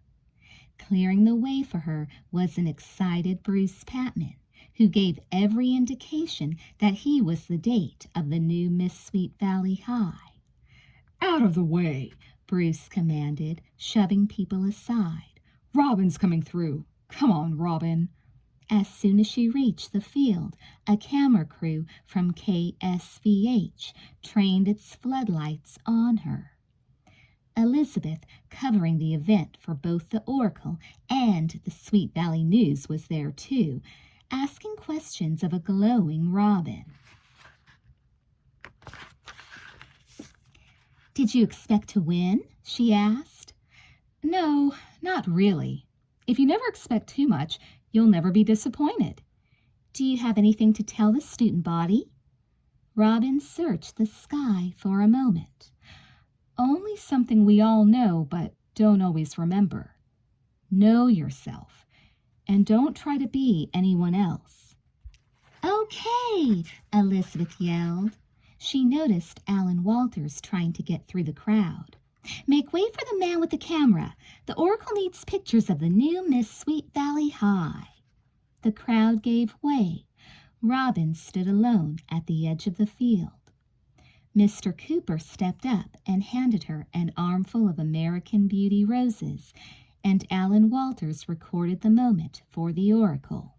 [SPEAKER 2] Clearing the way for her was an excited Bruce Patman, who gave every indication that he was the date of the new Miss Sweet Valley High. "Out of the way," Bruce commanded, shoving people aside. "Robin's coming through. Come on, Robin." As soon as she reached the field, a camera crew from KSVH trained its floodlights on her. Elizabeth, covering the event for both the Oracle and the Sweet Valley News, was there too, asking questions of a glowing Robin. "Did you expect to win?" she asked. "No, not really. If you never expect too much, you'll never be disappointed." "Do you have anything to tell the student body?" Robin searched the sky for a moment. "Only something we all know but don't always remember. Know yourself, and don't try to be anyone else." "Okay," Elizabeth yelled. She noticed Alan Walters trying to get through the crowd. "Make way for the man with the camera. The Oracle needs pictures of the new Miss Sweet Valley High." The crowd gave way. Robin stood alone at the edge of the field. Mr. Cooper stepped up and handed her an armful of American Beauty roses, and Alan Walters recorded the moment for the Oracle.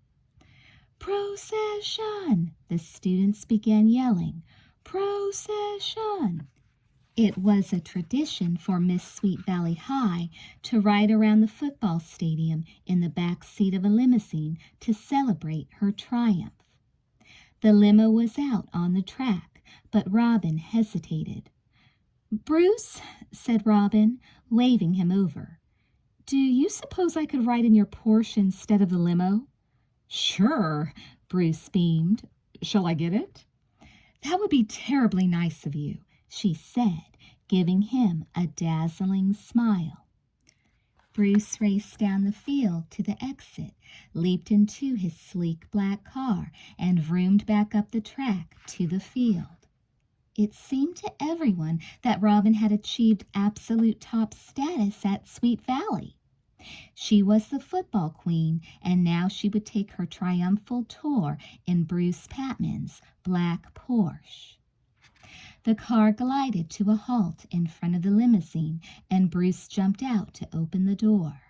[SPEAKER 2] "Procession!" the students began yelling. "Procession!" It was a tradition for Miss Sweet Valley High to ride around the football stadium in the back seat of a limousine to celebrate her triumph. The limo was out on the track, but Robin hesitated. "Bruce," said Robin, waving him over, "do you suppose I could ride in your Porsche instead of the limo?" "Sure," Bruce beamed. "Shall I get it?" "That would be terribly nice of you," she said, giving him a dazzling smile. Bruce raced down the field to the exit, leaped into his sleek black car, and vroomed back up the track to the field. It seemed to everyone that Robin had achieved absolute top status at Sweet Valley. She was the football queen, and now she would take her triumphal tour in Bruce Patman's black Porsche. The car glided to a halt in front of the limousine, and Bruce jumped out to open the door.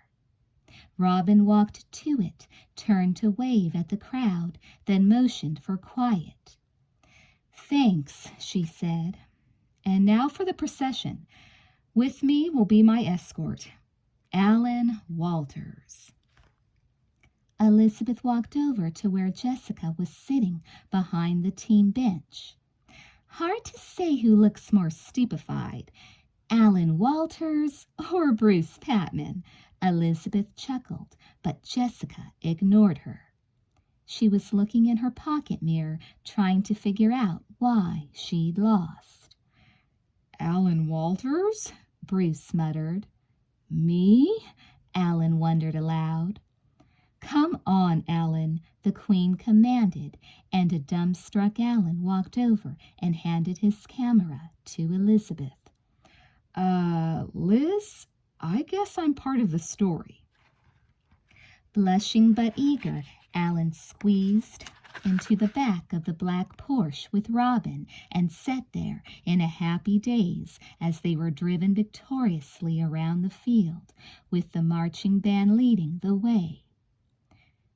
[SPEAKER 2] Robin walked to it, turned to wave at the crowd, then motioned for quiet. "Thanks," she said. "And now for the procession. With me will be my escort, Alan Walters." Elizabeth walked over to where Jessica was sitting behind the team bench. Hard to say who looks more stupefied, Alan Walters or Bruce Patman. Elizabeth chuckled, but Jessica ignored her. She was looking in her pocket mirror, trying to figure out why she'd lost. "Alan Walters?" Bruce muttered. "Me?" Alan wondered aloud. "Come on, Alan," the Queen commanded, and a dumbstruck Alan walked over and handed his camera to Elizabeth. Liz, I guess I'm part of the story." Blushing but eager, Alan squeezed,
[SPEAKER 1] into the back of the black Porsche with Robin and sat there in a happy daze as they were driven victoriously around the field, with the marching band leading the way.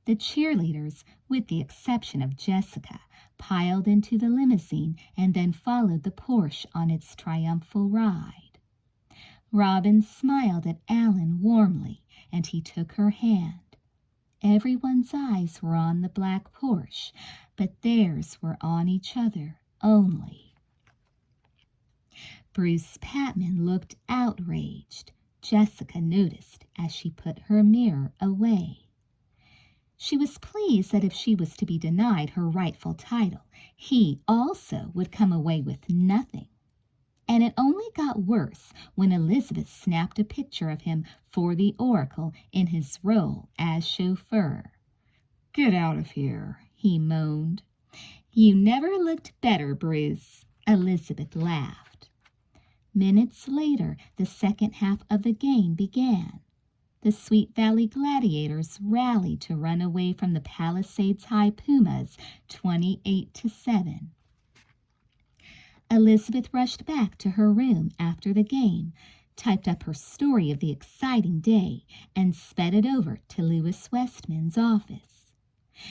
[SPEAKER 1] The cheerleaders, with the exception of Jessica, piled into the limousine and then followed the Porsche on its triumphal ride. Robin smiled at Alan warmly, and he took her hand. Everyone's eyes were on the black Porsche, but theirs were on each other only. Bruce Patman looked outraged. Jessica noticed as she put her mirror away. She was pleased that if she was to be denied her rightful title, he also would come away with nothing. And it only got worse when Elizabeth snapped a picture of him for the Oracle in his role as chauffeur. "Get out of here," he moaned. "You never looked better, Bruce," Elizabeth laughed. Minutes later, the second half of the game began. The Sweet Valley Gladiators rallied to run away from the Palisades High Pumas 28-7. Elizabeth rushed back to her room after the game, typed up her story of the exciting day, and sped it over to Louis Westman's office.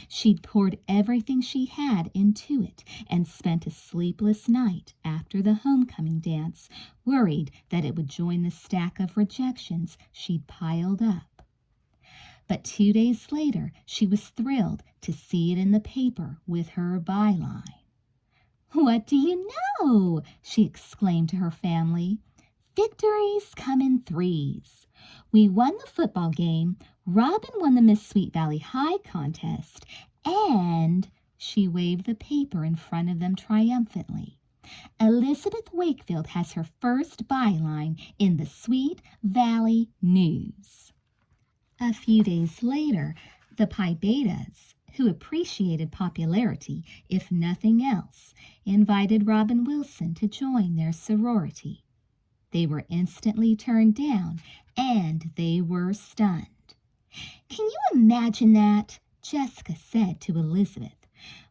[SPEAKER 1] She'd poured everything she had into it and spent a sleepless night after the homecoming dance, worried that it would join the stack of rejections she'd piled up. But 2 days later, she was thrilled to see it in the paper with her byline. "What do you know?" she exclaimed to her family. "Victories come in threes. We won the football game, Robin won the Miss Sweet Valley High contest, and," she waved the paper in front of them triumphantly, "Elizabeth Wakefield has her first byline in the Sweet Valley News." A few days later, the Pi Betas, who appreciated popularity, if nothing else, invited Robin Wilson to join their sorority. They were instantly turned down, and they were stunned. "Can you imagine that?" Jessica said to Elizabeth.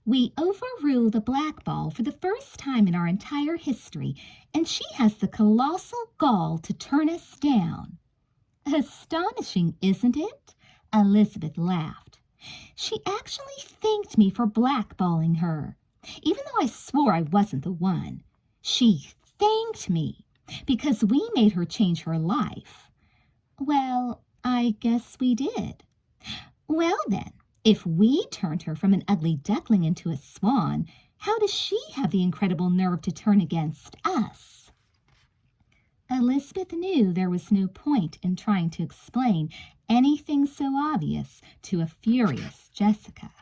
[SPEAKER 1] "We overrule the blackball for the first time in our entire history, and she has the colossal gall to turn us down." "Astonishing, isn't it?" Elizabeth laughed. "She actually thanked me for blackballing her, even though I swore I wasn't the one. She thanked me because we made her change her life." "Well, I guess we did." "Well then, if we turned her from an ugly duckling into a swan, how does she have the incredible nerve to turn against us?" Elizabeth knew there was no point in trying to explain anything so obvious to a furious Jessica.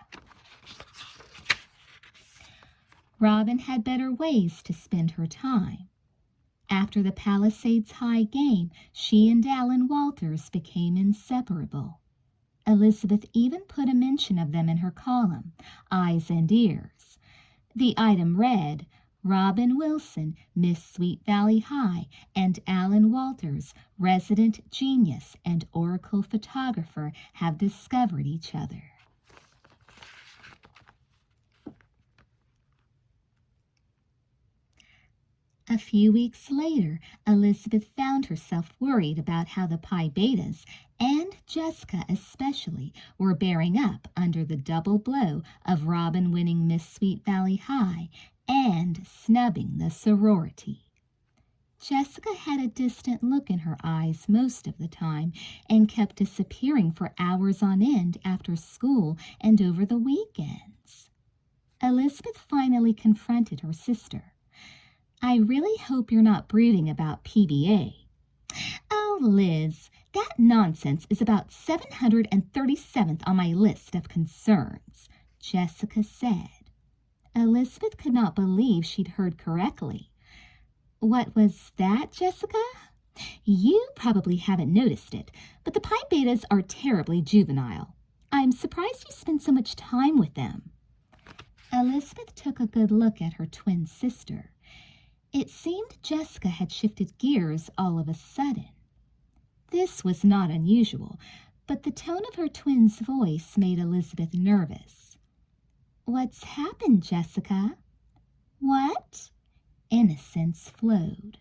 [SPEAKER 1] Robin had better ways to spend her time. After the Palisades High game, she and Alan Walters became inseparable. Elizabeth even put a mention of them in her column, Eyes and Ears. The item read, "Robin Wilson, Miss Sweet Valley High, and Alan Walters, resident genius and Oracle photographer, have discovered each other." A few weeks later, Elizabeth found herself worried about how the Pi Betas, and Jessica especially, were bearing up under the double blow of Robin winning Miss Sweet Valley High and snubbing the sorority. Jessica had a distant look in her eyes most of the time and kept disappearing for hours on end after school and over the weekends. Elizabeth finally confronted her sister. "I really hope you're not brooding about PBA." "Oh, Liz, that nonsense is about 737th on my list of concerns," Jessica said. Elizabeth could not believe she'd heard correctly. "What was that, Jessica?" "You probably haven't noticed it, but the Pi Betas are terribly juvenile. I'm surprised you spend so much time with them." Elizabeth took a good look at her twin sister. It seemed Jessica had shifted gears all of a sudden. This was not unusual, but the tone of her twin's voice made Elizabeth nervous. What's happened, Jessica? What? Innocence flowed.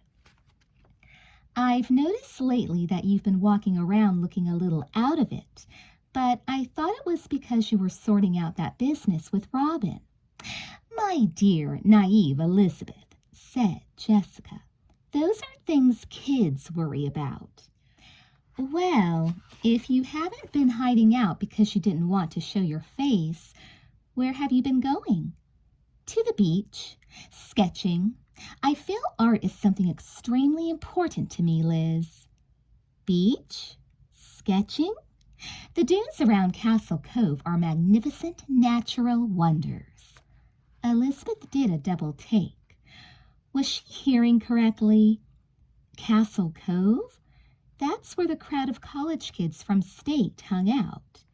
[SPEAKER 1] I've noticed lately that you've been walking around looking a little out of it, but I thought it was because you were sorting out that business with Robin. My dear, naive Elizabeth, said Jessica, those are things kids worry about. Well, if you haven't been hiding out because you didn't want to show your face, where have you been going? To the beach, sketching. I feel art is something extremely important to me, Liz. Beach? Sketching? The dunes around Castle Cove are magnificent natural wonders. Elizabeth did a double take. Was she hearing correctly? Castle Cove? That's where the crowd of college kids from State hung out.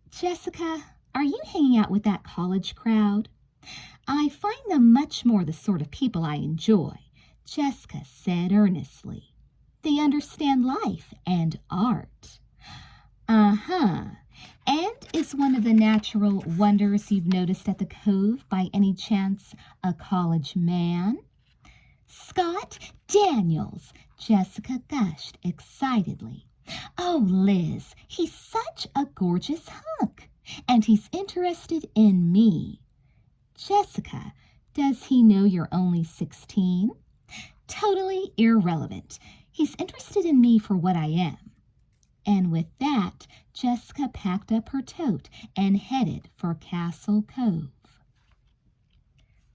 [SPEAKER 1] Jessica, are you hanging out with that college crowd? I find them much more the sort of people I enjoy, Jessica said earnestly. They understand life and art. Uh-huh. And is one of the natural wonders you've noticed at the Cove by any chance a college man? Scott Daniels, Jessica gushed excitedly. Oh, Liz, he's such a gorgeous hunk, and he's interested in me. Jessica, does he know you're only 16? Totally irrelevant. He's interested in me for what I am. And with that, Jessica packed up her tote and headed for Castle Cove.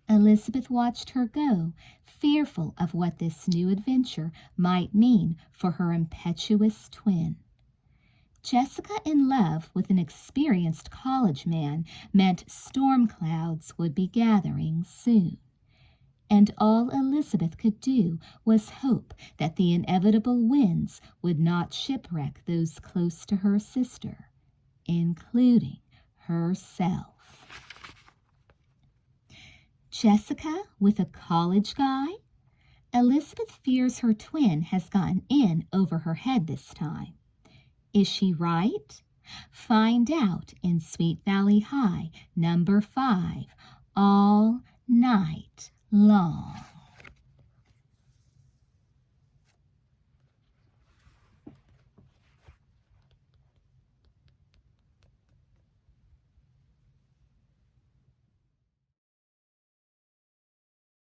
[SPEAKER 1] Elizabeth watched her go, fearful of what this new adventure might mean for her impetuous twin. Jessica in love with an experienced college man meant storm clouds would be gathering soon. And all Elizabeth could do was hope that the inevitable winds would not shipwreck those close to her sister, including herself. Jessica with a college guy? Elizabeth fears her twin has gotten in over her head this time. Is she right? Find out in Sweet Valley High, number 5, all night long.